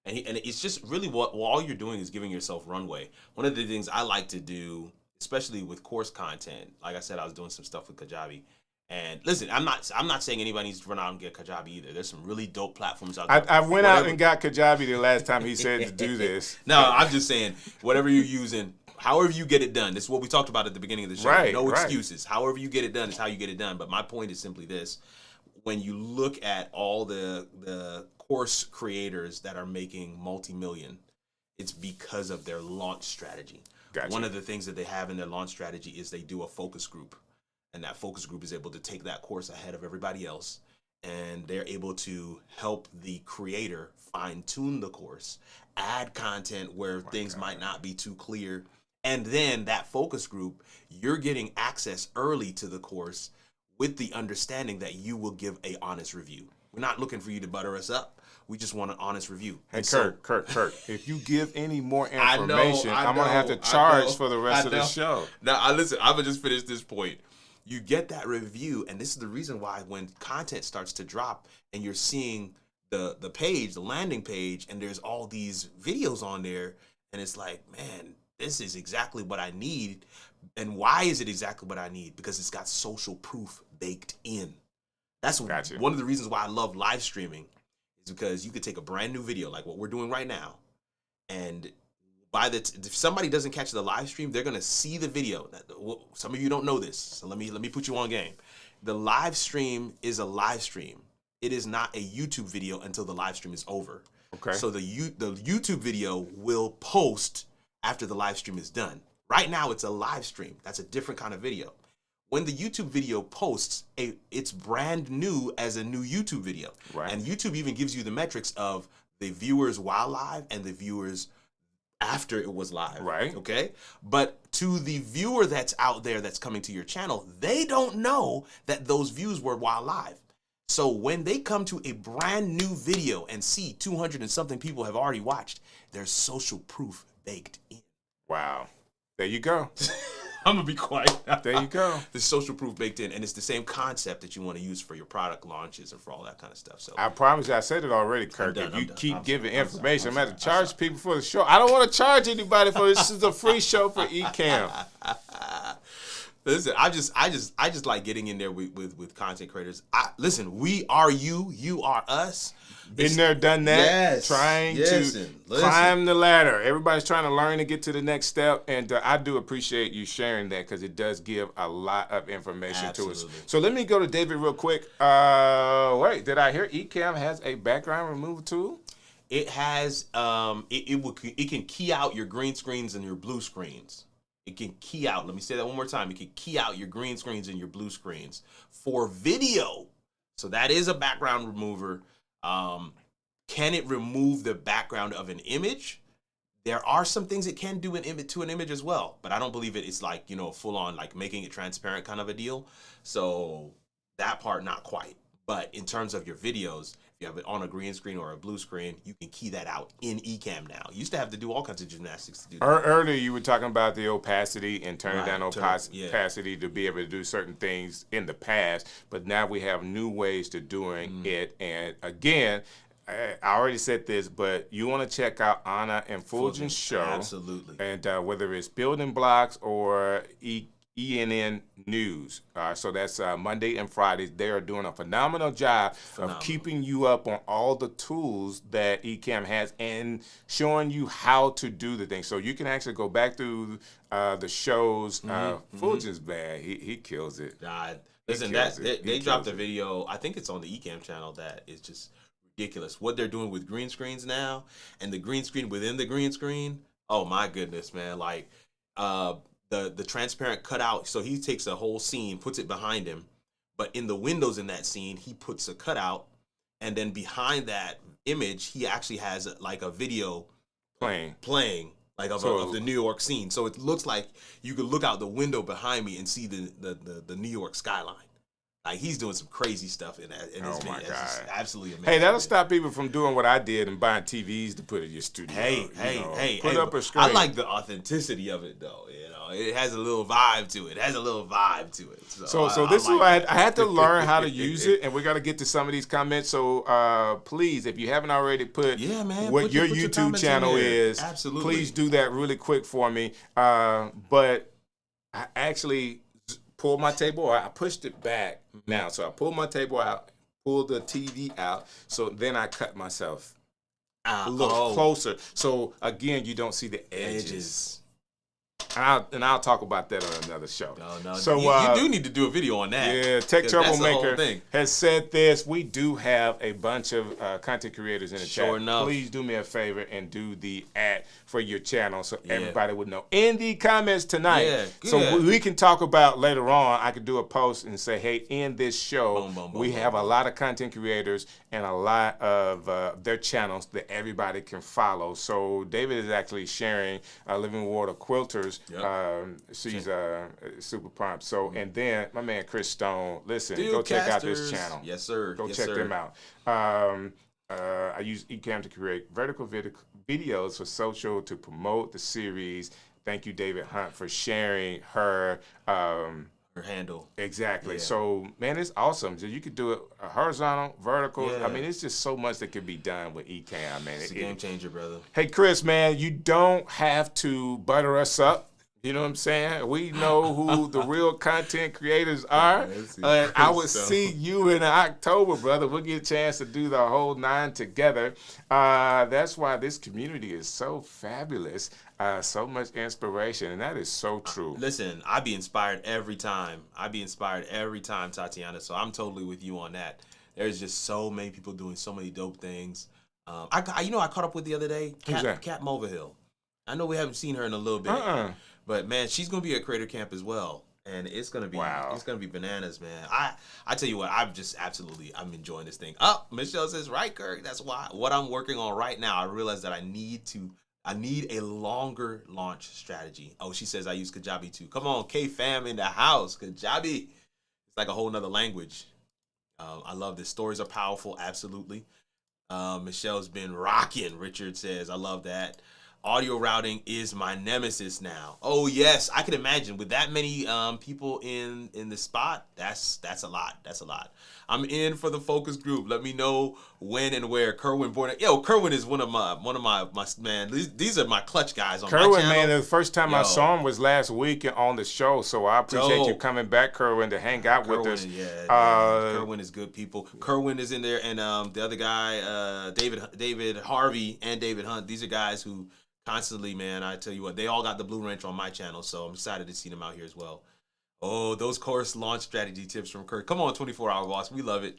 it's just really what all you're doing is giving yourself runway. One of the things I like to do, especially with course content, like I said, I was doing some stuff with Kajabi. And listen, I'm not saying anybody needs to run out and get Kajabi either. There's some really dope platforms out there. I went out and got Kajabi the last time he said to do this. No, I'm just saying, whatever you're using, however you get it done. This is what we talked about at the beginning of the show. Right, no excuses. However you get it done is how you get it done. But my point is simply this. When you look at all the course creators that are making multi-million, it's because of their launch strategy. Gotcha. One of the things that they have in their launch strategy is they do a focus group. And that focus group is able to take that course ahead of everybody else. And they're able to help the creator fine-tune the course, add content where things might not be too clear. And then that focus group, you're getting access early to the course with the understanding that you will give an honest review. We're not looking for you to butter us up. We just want an honest review. Hey, Kirk, if you give any more information, I'm going to have to charge for the rest of the show. Now, listen, I'm going to just finish this point. You get that review, and this is the reason why when content starts to drop and you're seeing the page, the landing page, and there's all these videos on there, and it's like, man, this is exactly what I need. And why is it exactly what I need? Because it's got social proof baked in. That's one of the reasons why I love live streaming, is because you could take a brand new video like what we're doing right now, and if somebody doesn't catch the live stream, they're gonna see the video. Some of you don't know this, so let me put you on game. The live stream is a live stream. It is not a YouTube video until the live stream is over. Okay. So the YouTube video will post after the live stream is done. Right now, it's a live stream. That's a different kind of video. When the YouTube video posts, it's brand new as a new YouTube video. Right. And YouTube even gives you the metrics of the viewers while live and the viewers after it was live. Right. Okay. But to the viewer that's out there that's coming to your channel, they don't know that those views were while live. So when they come to a brand new video and see 200 and something people have already watched, there's social proof baked in. Wow. There you go. I'm gonna be quiet. There you go. The social proof baked in, and it's the same concept that you want to use for your product launches and for all that kind of stuff. So I promise you, I said it already, Kirk. done, If you done. keep giving information, I'm going to charge people for the show. I don't want to charge anybody for this. This is a free show for Ecamm. Listen, I just like getting in there with content creators. Listen, we are you are us. Been there, done that. Yes. Trying Listen. to climb the ladder. Everybody's trying to learn and get to the next step, and I do appreciate you sharing that because it does give a lot of information to us. So let me go to David real quick. Wait, did I hear Ecamm has a background removal tool? It has it can key out your green screens and your blue screens. It can key out. Let me say that one more time. It can key out your green screens and your blue screens for video. So that is a background remover. Can it remove the background of an image? There are some things it can do to an image as well, but I don't believe it's like, full on like making it transparent kind of a deal. So that part, not quite. But in terms of your videos, if you have it on a green screen or a blue screen, you can key that out in Ecamm now. You used to have to do all kinds of gymnastics to do that. Earlier, you were talking about the opacity and turning down yeah. opacity to be able to do certain things in the past, but now we have new ways to doing it. And again, I already said this, but you want to check out Anna and Fulgen's show. Absolutely. And whether it's Building Blocks or ENN News. So that's Monday and Fridays. They are doing a phenomenal job of keeping you up on all the tools that Ecamm has and showing you how to do the thing. So you can actually go back through the shows. Fulgen's bad. He kills it. Listen, they dropped a video. I think it's on the Ecamm channel that is just ridiculous. What they're doing with green screens now and the green screen within the green screen. Oh my goodness, man. Like, the transparent cutout, so he takes a whole scene, puts it behind him, but in the windows in that scene, he puts a cutout, and then behind that image, he actually has like a video playing like of the New York scene. So it looks like you could look out the window behind me and see the New York skyline. Like, he's doing some crazy stuff in that. In oh my God! Just absolutely amazing. Hey, that'll stop people from doing what I did and buying TVs to put in your studio. Hey, put up a screen. I like the authenticity of it, though. It has a little vibe to it. So this is why I had to learn how to use it, and we got to get to some of these comments. So please, if you haven't already put what your YouTube channel is, please do that really quick for me. But I actually pulled my table out. I pushed it back now. So I pulled my table out, pulled the TV out. So then I cut myself a little closer. So again, you don't see the edges. And I'll talk about that on another show. No. So you do need to do a video on that. Yeah, Tech Troublemaker has said this. We do have a bunch of content creators in the chat. Enough. Please do me a favor and do the ad for your channel so everybody would know. In the comments tonight, so we can talk about later on. I could do a post and say, hey, in this show, we have a lot of content creators and a lot of their channels that everybody can follow. So David is actually sharing Living Water Quilters. She's super pumped. So, and then my man Chris Stone, listen, go check out this channel. Yes, sir. Go check them out. I use Ecamm to create vertical videos for social to promote the series. Thank you, David Hunt, for sharing her handle. Exactly. Yeah. So, man, it's awesome. So you could do it horizontal, vertical. Yeah. I mean, it's just so much that could be done with Ecamm, man. It's a game changer, brother. Hey, Chris, man, you don't have to butter us up. You know what I'm saying? We know who the real content creators are. I will see you in October, brother. We'll get a chance to do the whole 9 together. That's why this community is so fabulous. So much inspiration, and that is so true. Listen, I be inspired every time. Tatiana. So I'm totally with you on that. There's just so many people doing so many dope things. I caught up with the other day. Kat Mulvihill. I know we haven't seen her in a little bit. But man, she's gonna be at Creator Camp as well, and it's gonna be it's gonna be bananas, man. I tell you what, I'm enjoying this thing. Oh, Michelle says, right, Kirk. That's why what I'm working on right now. I realize that I need a longer launch strategy. Oh, she says I use Kajabi too. Come on, K fam in the house. Kajabi, it's like a whole nother language. I love this. Stories are powerful, absolutely. Michelle's been rocking. Richard says, I love that. Audio routing is my nemesis now. Oh yes, I can imagine with that many people in the spot. That's a lot. That's a lot. I'm in for the focus group. Let me know when and where. Kerwin Born. Yo, Kerwin is one of my man. These are my clutch guys on my channel. Kerwin, man, the first time I saw him was last week on the show, so I appreciate you coming back, Kerwin, to hang out with us. Yeah, Kerwin is good people. Kerwin is in there, and the other guy, David Harvey and David Hunt. These are guys who constantly, man, I tell you what, they all got the Blue Wrench on my channel, so I'm excited to see them out here as well. Oh, those course launch strategy tips from Kirk. Come on, 24-hour boss. We love it.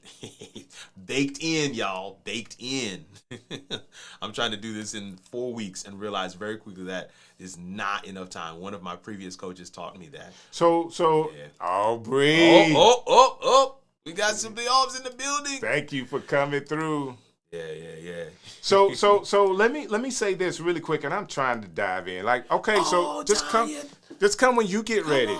Baked in, y'all. Baked in. I'm trying to do this in 4 weeks and realize very quickly that is not enough time. One of my previous coaches taught me that. So, oh, Bree. Oh. We got some big arms in the building. Thank you for coming through. Yeah. So let me say this really quick, and I'm trying to dive in. Like, okay, so just come when you get ready.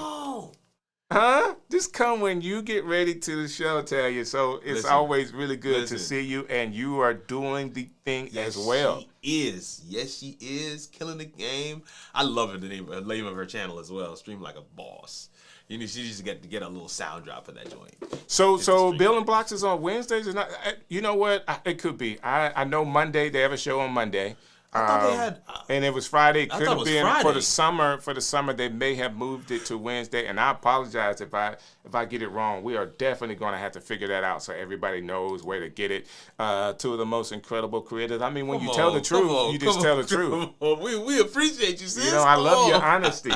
Huh? Just come when you get ready to the show, Talia. So it's always really good to see you, and you are doing the thing as well. Yes, she is killing the game. I love the name of her channel as well. Stream Like a Boss. You know, she just get a little sound drop for that joint. So Building Blocks is on Wednesdays or not? You know what? It could be. I know Monday they have a show on Monday. I thought they had, and it was Friday. It could have been Friday. for the summer. For the summer, they may have moved it to Wednesday. And I apologize if I get it wrong. We are definitely going to have to figure that out so everybody knows where to get it. Two of the most incredible creators. I mean, when you tell the truth, you just tell the truth. We appreciate you, sis. You know, I love your honesty.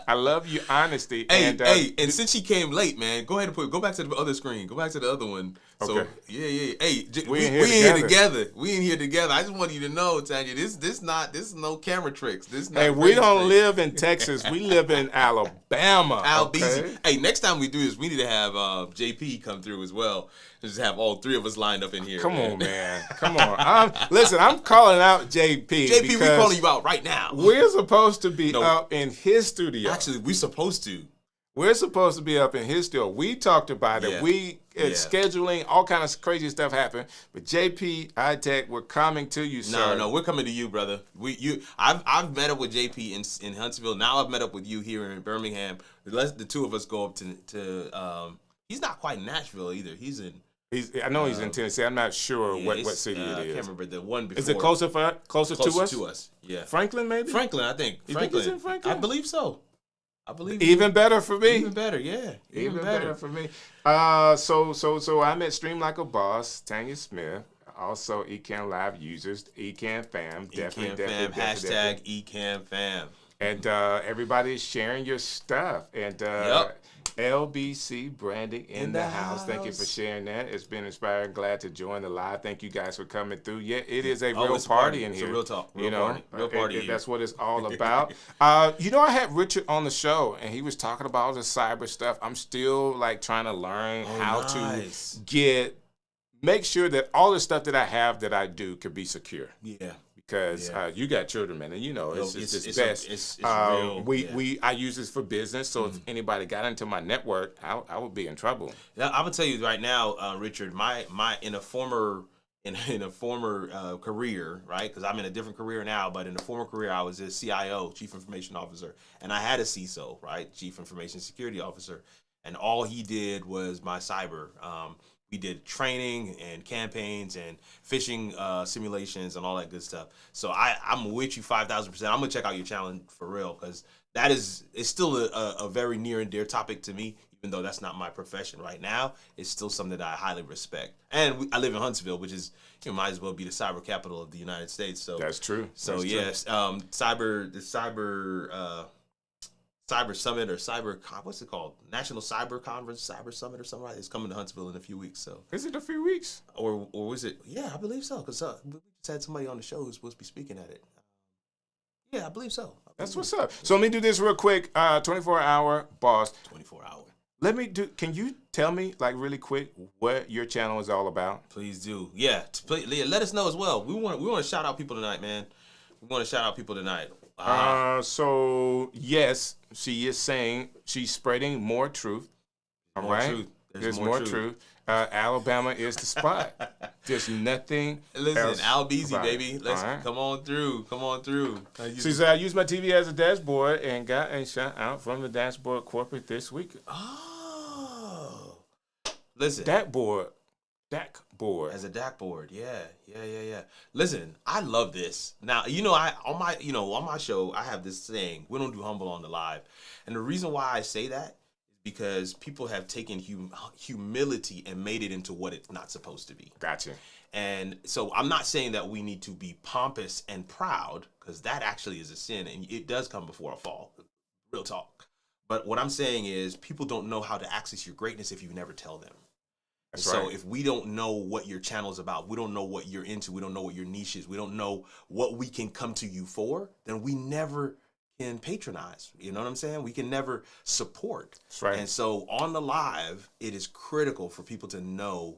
I love your honesty. Hey, and since she came late, man, go ahead and go back to the other screen. Go back to the other one. So, okay. Yeah. Hey, we in here together. I just want you to know, Tanya, this is no camera tricks. This is not. Hey, we don't live in Texas. We live in Alabama. Okay? Hey, next time we do this, we need to have JP come through as well. Just have all three of us lined up in here. Come on, man. Come on. Listen, I'm calling out JP. JP, we're calling you out right now. We're supposed to be up in his studio. Actually, we're supposed to. We're supposed to be up in his studio. We talked about it. Scheduling, all kind of crazy stuff happened. But JP, iTech, we're coming to you, sir. No, we're coming to you, brother. I've met up with JP in Huntsville. Now I've met up with you here in Birmingham. The two of us go up to he's not quite in Nashville either. He's in. I know he's in Tennessee. I'm not sure what city it is. I can't remember the one before. Is it closer to us? Yeah. Franklin, maybe? Franklin, I think. You think he's in Franklin? I believe so. Even better for me. Even better, yeah. Even better for me. So I met Stream Like a Boss, Tanya Smith. Also, Ecamm Live users, Ecamm fam. Definitely. Hashtag Ecamm fam. And everybody is sharing your stuff. And LBC branding in the house. Thank you for sharing that. It's been inspiring. Glad to join the live. Thank you guys for coming through. Yeah, it is a real party in here. It's a real talk. Real party. That's what it's all about. I had Richard on the show, and he was talking about all the cyber stuff. I'm still trying to learn how to make sure that all the stuff that I have that I do could be secure. Yeah. Because you got children, man, and it's best. It's real. I use this for business, so if anybody got into my network, I would be in trouble. Now, I'm gonna tell you right now, Richard, my in a former career, right? Because I'm in a different career now, but in a former career, I was a CIO, Chief Information Officer, and I had a CISO, right, Chief Information Security Officer, and all he did was my cyber. We did training and campaigns and phishing simulations and all that good stuff. So I'm with you 5,000%. I'm gonna check out your channel for real because it's still a very near and dear topic to me, even though that's not my profession right now. It's still something that I highly respect. And I live in Huntsville, which is might as well be the cyber capital of the United States. So that's true. So that's yes, Cyber Summit or what's it called? National Cyber Conference, Cyber Summit or something like that. It's coming to Huntsville in a few weeks. So is it a few weeks? Or was it? Yeah, I believe so. Because we just had somebody on the show who's supposed to be speaking at it. Yeah, I believe so. That's what's up. So let me do this real quick. 24-hour boss. 24-hour. Can you tell me really quick what your channel is all about? Please do. Yeah. Let us know as well. We want to shout out people tonight, man. We want to shout out people tonight. So yes, she is saying she's spreading more truth. All right. There's more truth. Alabama is the spot. There's nothing else Albeezy, about it. baby. Let's come on through. Come on through. So I used my TV as a dashboard and got a shout out from the dashboard corporate this week. Oh, listen. DAC board. As a DAC board, yeah. Listen, I love this. Now, on my show, I have this saying: we don't do humble on the live, and the reason why I say that is because people have taken humility and made it into what it's not supposed to be. Gotcha. And so I'm not saying that we need to be pompous and proud, because that actually is a sin, and it does come before a fall. Real talk. But what I'm saying is, people don't know how to access your greatness if you never tell them. That's so right. if we don't know what your channel is about, we don't know what you're into, we don't know what your niche is, we don't know what we can come to you for, then we never can patronize. You know what I'm saying? We can never support. That's right. And so on the live, it is critical for people to know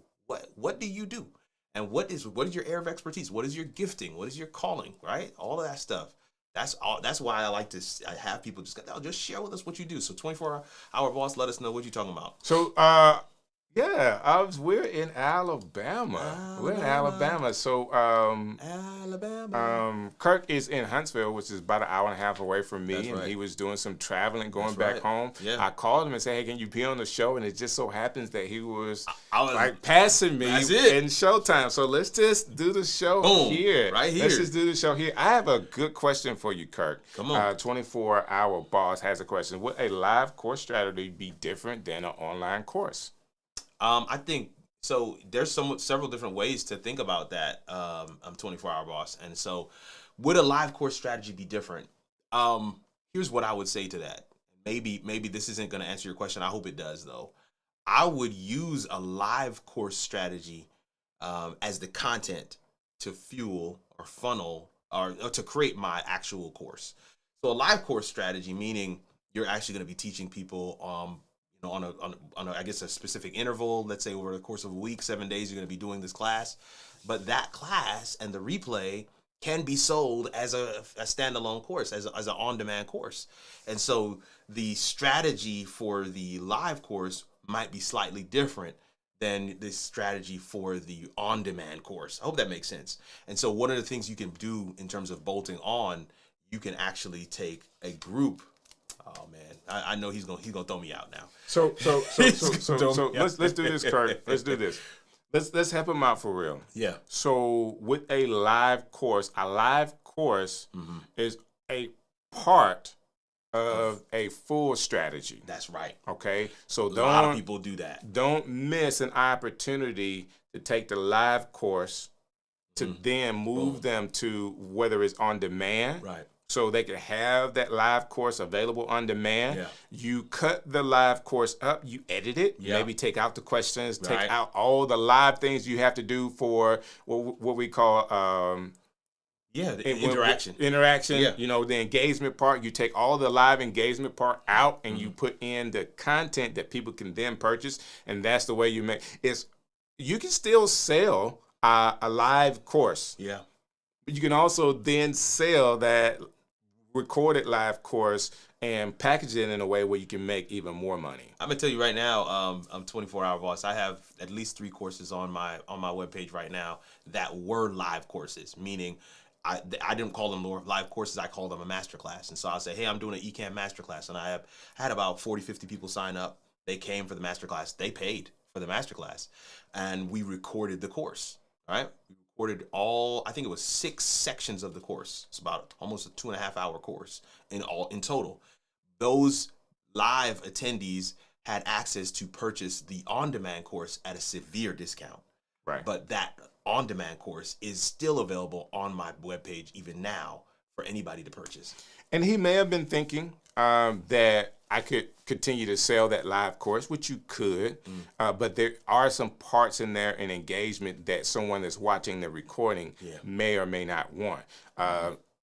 what do you do? And what is your area of expertise? What is your gifting? What is your calling? Right? All of that stuff. That's why I like to have people just share with us what you do. So 24-hour boss, let us know what you're talking about. So we're in Alabama. We're in Alabama. So Kirk is in Huntsville, which is about an hour and a half away from me. That's and right. he was doing some traveling, going That's back right. home. Yeah. I called him and said, hey, can you be on the show? And it just so happens that he was, I was like passing me That's it. in showtime. So let's just do the show Boom. here. Right here. Let's just do the show here. I have a good question for you, Kirk. Come on. 24-hour boss has a question. Would a live course strategy be different than an online course? I think so. There's several different ways to think about that. I'm 24-hour boss, and so would a live course strategy be different? Here's what I would say to that. Maybe this isn't going to answer your question. I hope it does, though. I would use a live course strategy as the content to fuel or funnel or to create my actual course. So a live course strategy, meaning you're actually going to be teaching people on a I guess a specific interval. Let's say over the course of a week, 7 days, you're going to be doing this class. But that class and the replay can be sold as a standalone course, as an on-demand course. And so the strategy for the live course might be slightly different than the strategy for the on-demand course. I hope that makes sense. And so one of the things you can do in terms of bolting on, you can actually take a group. Oh man, I know he's gonna throw me out now. So let's do this, Kirk. Let's do this. Let's help him out for real. Yeah. So with a live course is a part of a full strategy. That's right. Okay. So A lot of people do that. Don't miss an opportunity to take the live course to then move them to whether it's on demand. Right. So they can have that live course available on demand. Yeah. You cut the live course up, you edit it, Yeah. maybe take out the questions, Right. take out all the live things you have to do for what we call The interaction. Interaction, Yeah. the engagement part. You take all the live engagement part out and you put in the content that people can then purchase. And that's the way you make it. You can still sell a live course. Yeah. But you can also then sell that recorded live course and package it in a way where you can make even more money. I'm gonna tell you right now, I'm 24-hour boss. I have at least 3 courses on my webpage right now that were live courses, meaning I didn't call them live courses. I call them a masterclass. And so I'll say, hey, I'm doing an Ecamm masterclass, and I had about 40, 50 people sign up. They came for the masterclass. They paid for the masterclass, and we recorded the course. Right? We recorded I think it was 6 sections of the course. It's about almost a 2.5-hour course in total. Those live attendees had access to purchase the on-demand course at a severe discount. Right. But that on-demand course is still available on my webpage even now for anybody to purchase. And he may have been thinking that I could continue to sell that live course, which you could, but there are some parts in there in engagement that someone that's watching the recording may or may not want.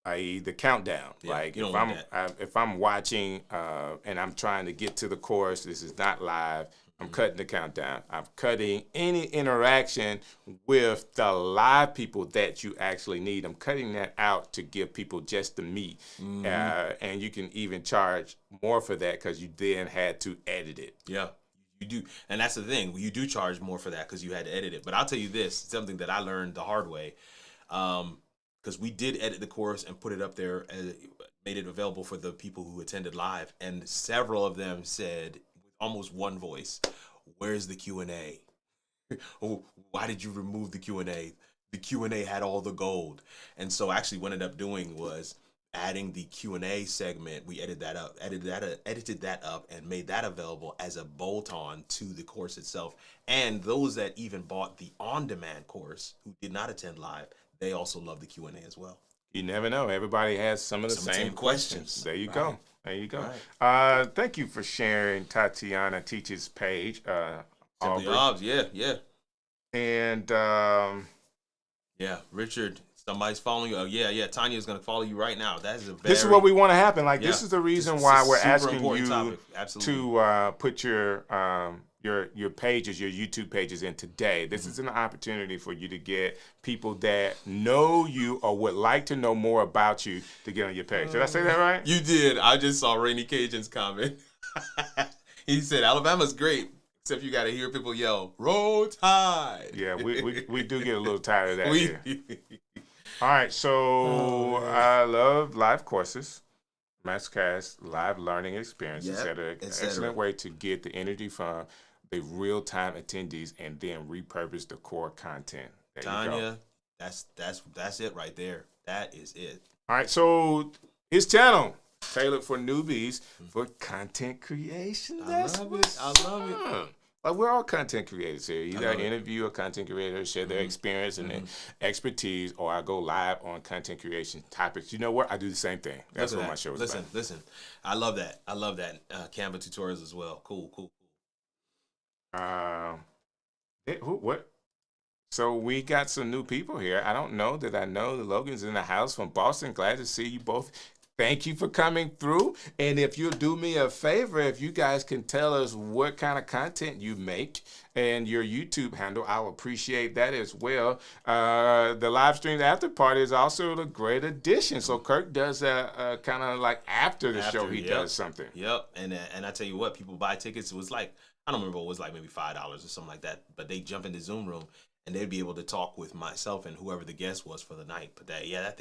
I.e. the countdown. Yeah, like you don't want if I'm watching and I'm trying to get to the course, this is not live. I'm cutting the countdown. I'm cutting any interaction with the live people that you actually need. I'm cutting that out to give people just the meat. And you can even charge more for that because you then had to edit it. Yeah. You do, and that's the thing. You do charge more for that because you had to edit it. But I'll tell you this, something that I learned the hard way, because we did edit the course and put it up there, and made it available for the people who attended live, and several of them said, with almost one voice, "Where's the Q&A? Oh, why did you remove the Q&A? The Q&A had all the gold." And so actually what I ended up doing was adding the Q&A segment. We edited that up and made that available as a bolt-on to the course itself. And those that even bought the on-demand course who did not attend live, they also love the Q&A as well. You never know. Everybody has some of the same questions. There you go. There you go. Right. Thank you for sharing Tatiana Teaches page. Simply Obs, yeah. And yeah, Richard, somebody's following you. Oh, yeah. Tanya's going to follow you right now. That is a very... This is what we want to happen. Like, this is the reason why we're asking you to put your pages, your YouTube pages in today. This is an opportunity for you to get people that know you or would like to know more about you to get on your page. Did I say that right? You did. I just saw Rainy Cajun's comment. He said, Alabama's great, except you got to hear people yell, "Roll Tide." Yeah, we do get a little tired of that here. All right, so I love live courses. Masterclass live learning experiences that are an excellent way to get the energy from the real-time attendees and then repurpose the core content. There Tanya, that's it right there. That is it. All right, so his channel, tailored for newbies for content creation. I love it. Like, we're all content creators here. Either I interview a content creator, share their experience and their expertise, or I go live on content creation topics. You know what? I do the same thing. That's what my show is about. Listen. I love that. Canva tutorials as well. Cool. What? So we got some new people here. I don't know that I know. Logan's in the house from Boston. Glad to see you both. Thank you for coming through. And if you'll do me a favor, if you guys can tell us what kind of content you make and your YouTube handle, I'll appreciate that as well. The live stream after party is also a great addition. So Kirk does a kind of like after the show, he does something. Yep. And I tell you what, people buy tickets. It was like, I don't remember, it was like maybe $5 or something like that. But they jump in the Zoom room and they'd be able to talk with myself and whoever the guest was for the night. But that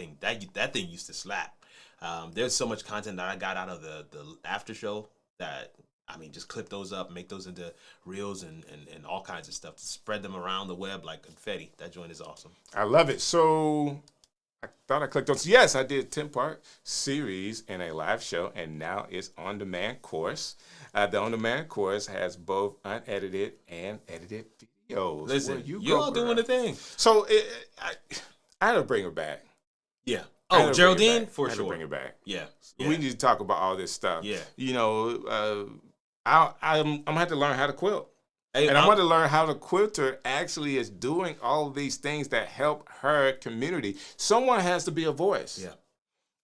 thing used to slap. There's so much content that I got out of the after show that, I mean, just clip those up, make those into reels and all kinds of stuff to spread them around the web like confetti. That joint is awesome. I love it. So I thought I clicked on, yes, I did a 10-part series in a live show, and now it's on-demand course. The on-demand course has both unedited and edited videos. Listen, you're all doing the thing. So I had to bring her back. Yeah. Oh, Geraldine, for sure. Bring it back. Yeah. We need to talk about all this stuff. Yeah. You know, I'm gonna have to learn how to quilt. Hey, and I want to learn how the quilter actually is doing all of these things that help her community. Someone has to be a voice. Yeah.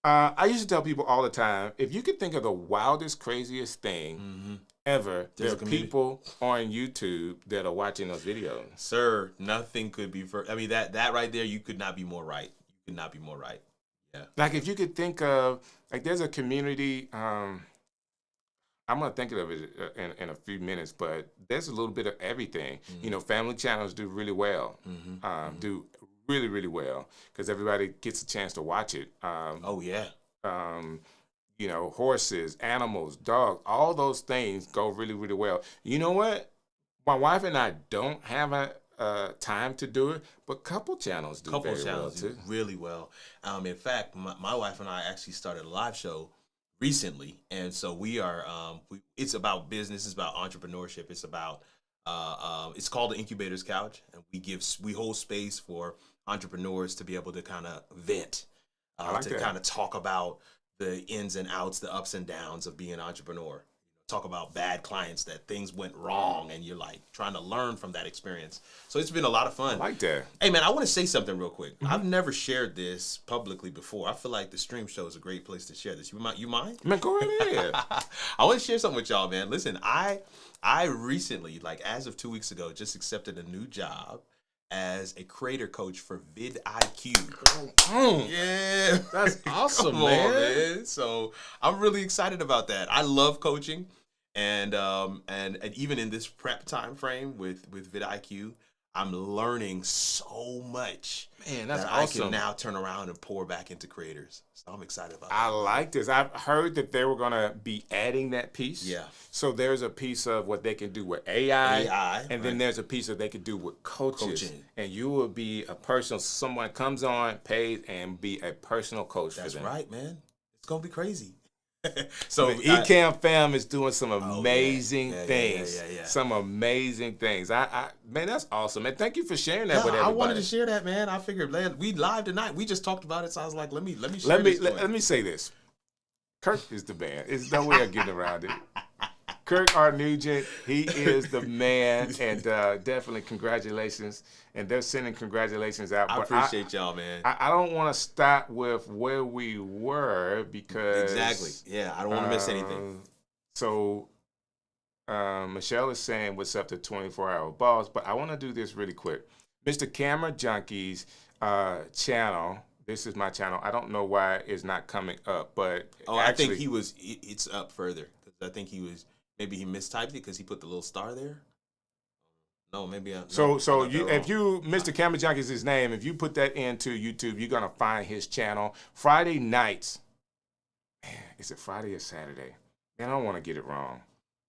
I used to tell people all the time, if you could think of the wildest, craziest thing ever, there are people on YouTube that are watching those videos. Sir, nothing could be I mean, that right there, you could not be more right. You could not be more right. Yeah. Like, if you could think of, like, there's a community, I'm going to think of it in a few minutes, but there's a little bit of everything. You know, family channels do really well, do really, really well, because everybody gets a chance to watch it. You know, horses, animals, dogs, all those things go really, really well. You know what? My wife and I don't have time to do it, but couple channels do very well too. Really well. In fact, my wife and I actually started a live show recently, and so we are. It's about business. It's about entrepreneurship. It's about. It's called the Incubator's Couch, and we hold space for entrepreneurs to be able to kind of vent, kind of talk about the ins and outs, the ups and downs of being an entrepreneur. Talk about bad clients, that things went wrong, and you're like trying to learn from that experience. So it's been a lot of fun. I like that. Hey man, I want to say something real quick. I've never shared this publicly before. I feel like the stream show is a great place to share this. You mind? Man, go right ahead. I want to share something with y'all, man. Listen, I recently, like as of 2 weeks ago, just accepted a new job as a creator coach for vidIQ. Yeah, that's awesome, man. So I'm really excited about that. I love coaching, And even in this prep time frame with vidIQ, I'm learning so much. Man, that's that awesome. I can now turn around and pour back into creators. So I'm excited about that. I like this. I've heard that they were going to be adding that piece. Yeah. So there's a piece of what they can do with AI, and then right. there's a piece of they can do with coaching. And you will be a personal, someone comes on, pays, and be a personal coach for them. That's right, man. It's going to be crazy. So the Ecamm fam is doing some amazing yeah, things. yeah. Some amazing things. Man, that's awesome, man. Thank you for sharing that with everybody. I wanted to share that, man. I figured, man, we live tonight. We just talked about it, so I was like, let me share let me say this. Kirk is the man. There's no way of getting around it. Kirk R. Nugent, he is the man, and definitely congratulations. And they're sending congratulations out. I appreciate y'all, man. I don't want to stop with where we were because... Exactly. Yeah, I don't want to miss anything. So Michelle is saying what's up to 24-Hour Boss, but I want to do this really quick. Mr. Camera Junkie's channel, this is my channel. I don't know why it's not coming up, but actually, I think it's up further. I think maybe he mistyped it because he put the little star there. No, maybe I'm. If you Mr. Camera Junkie is his name, if you put that into YouTube, you're gonna find his channel. Friday nights. Man, is it Friday or Saturday? Man, I don't want to get it wrong.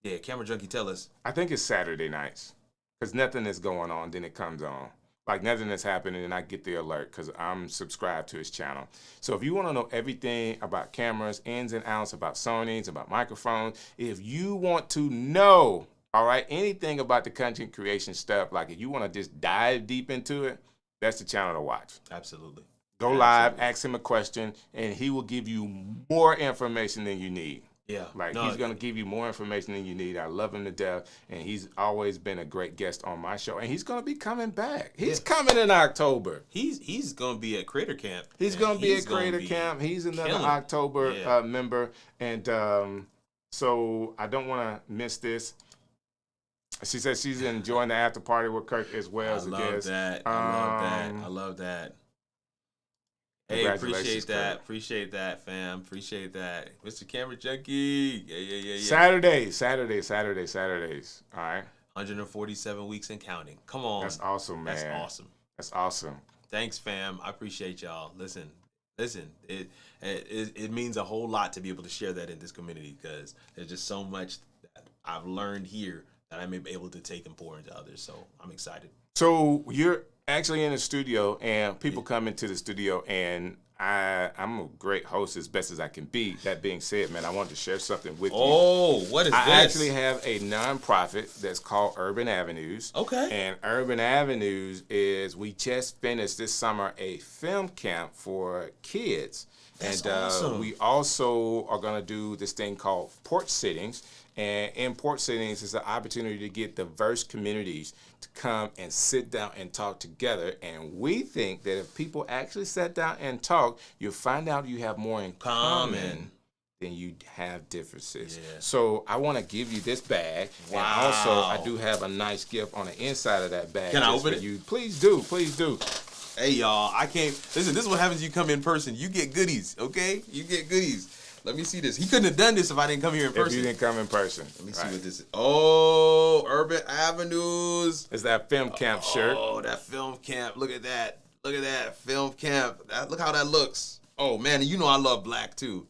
Yeah, Camera Junkie, tell us. I think it's Saturday nights, because nothing is going on, then it comes on. Like nothing is happening, and I get the alert because I'm subscribed to his channel. So if you want to know everything about cameras, ins and outs, about Sony's, about microphones, if you want to know, all right, anything about the content creation stuff, like if you want to just dive deep into it, that's the channel to watch. Absolutely. Go live, ask him a question, and he will give you more information than you need. Yeah. He's going to give you more information than you need. I love him to death, and he's always been a great guest on my show, and he's going to be coming back. He's coming in October. He's going to be at Creator Camp. He's going to be at Creator Camp. He's another October member, and so I don't want to miss this. She says she's enjoying the after party with Kirk as well as a guest. I love that. Hey, appreciate that, fam. Appreciate that. Mr. Camera Junkie. Yeah. Saturdays. All right. 147 weeks and counting. Come on. That's awesome, man. That's awesome. Thanks, fam. I appreciate y'all. Listen. It means a whole lot to be able to share that in this community because there's just so much that I've learned here that I'm able to take and pour into others. So I'm excited. So you're actually in the studio, and people come into the studio, and I'm a great host as best as I can be. That being said, man, I wanted to share something with you. Oh, what is this? I actually have a nonprofit that's called Urban Avenues. Okay. And Urban Avenues is, we just finished this summer a film camp for kids. That's and awesome. We also are going to do this thing called porch sittings. And in porch sittings is an opportunity to get diverse communities to come and sit down and talk together. And we think that if people actually sat down and talk, you'll find out you have more in common than you have differences. Yeah. So I want to give you this bag. Wow. And also, I do have a nice gift on the inside of that bag. Can I open it? You. Please do. Hey, y'all, listen, this is what happens when you come in person. You get goodies, okay? You get goodies. Let me see this. He couldn't have done this if I didn't come here in person. If you didn't come in person. Let me see what this is. Oh, Urban Avenues. It's that film camp shirt. Oh, that film camp. Look at that. Film camp. Look how that looks. Oh, man, you know I love black, too.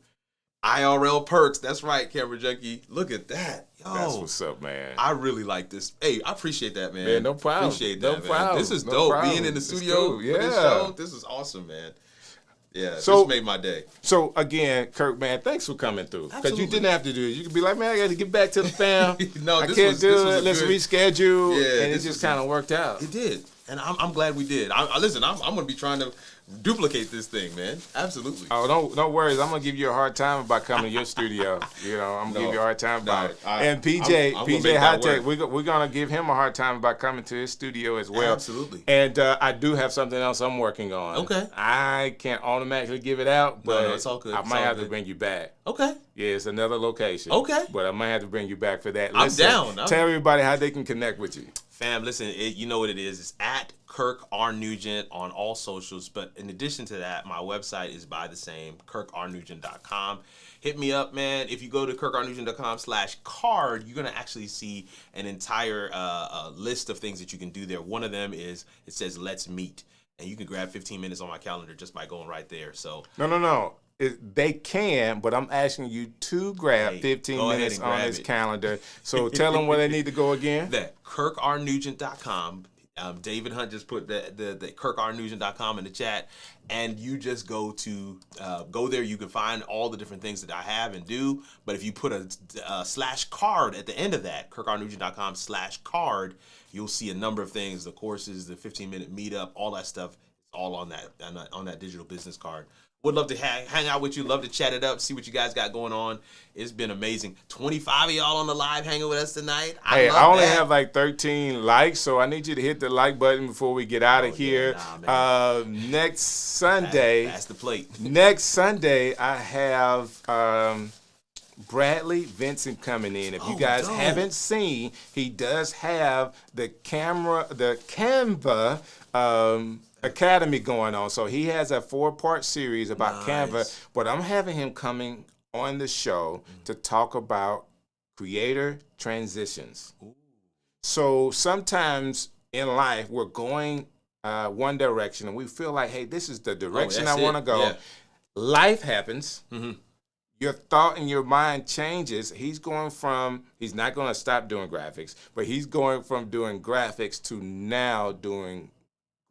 IRL perks. That's right, Camera Junkie. Look at that. Yo, that's what's up, man. I really like this. Hey, I appreciate that, man. Man, no problem. Appreciate that, no problem. This is dope. Problem. Being in the studio for this show, this is awesome, man. Yeah, so, this made my day. So, again, Kirk, man, thanks for coming through. Because you didn't have to do it. You could be like, man, I got to get back to the fam. No, I can't do it. Let's reschedule. Yeah, and it just kind of worked out. It did. And I'm glad we did. Listen, I'm going to be trying to duplicate this thing, man. Absolutely. Oh, no worries. I'm going to give you a hard time about coming to your studio. You know, I'm going to give you a hard time about it. And PJ High Tech, we're going to give him a hard time about coming to his studio as well. Absolutely. And I do have something else I'm working on. Okay. I can't automatically give it out, but no, it's all good. I might have to bring you back. Okay. Yeah, it's another location. Okay. But I might have to bring you back for that. I'm down. Tell everybody how they can connect with you. Fam, listen, you know what it is. It's at Kirk R. Nugent on all socials. But in addition to that, my website is by the same, kirkrnugent.com. Hit me up, man. If you go to kirkrnugent.com/card, you're going to actually see an entire list of things that you can do there. One of them is, it says, let's meet. And you can grab 15 minutes on my calendar just by going right there. So No. They can, but I'm asking you to grab 15 minutes on his calendar. So tell them where they need to go again. That kirkrnugent.com. David Hunt just put the kirkrnugent.com in the chat, and you just go there. You can find all the different things that I have and do. But if you put a /card at the end of that, kirkrnugent.com/card, you'll see a number of things: the courses, the 15-minute meetup, all that stuff. It's all on that digital business card. Would love to hang out with you. Love to chat it up, see what you guys got going on. It's been amazing. 25 of y'all on the live hanging with us tonight. I only have like 13 likes, so I need you to hit the like button before we get out of here. Next Sunday, that's the plate. Next Sunday, I have Bradley Vincent coming in. If you guys haven't seen, he does have the Canva Academy going on. So he has a 4-part series about Canva, but I'm having him coming on the show to talk about creator transitions. So sometimes in life we're going one direction and we feel like, hey, this is the direction I want to go. Yeah. Life happens. Your thought and your mind changes. He's not going to stop doing graphics, but he's going from doing graphics to now doing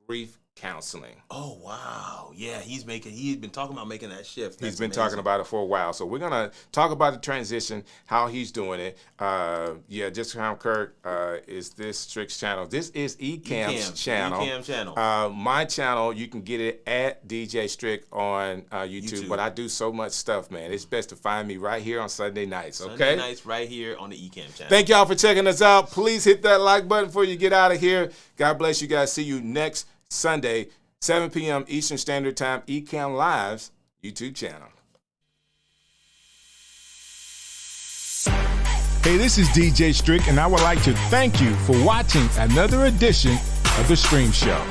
grief counseling. Oh, wow. Yeah, he's been talking about making that shift. He's been talking about it for a while. So we're going to talk about the transition, how he's doing it. Just around Kirk, is this Strick's channel. This is Ecamm's channel. Ecamm channel. My channel, you can get it at DJ Strick on YouTube, but I do so much stuff, man. It's best to find me right here on Sunday nights, okay? Sunday nights right here on the Ecamm channel. Thank y'all for checking us out. Please hit that like button before you get out of here. God bless you guys. See you next Sunday, 7 p.m. Eastern Standard Time, Ecamm Live's YouTube channel. Hey, this is DJ Strick, and I would like to thank you for watching another edition of The Stream Show.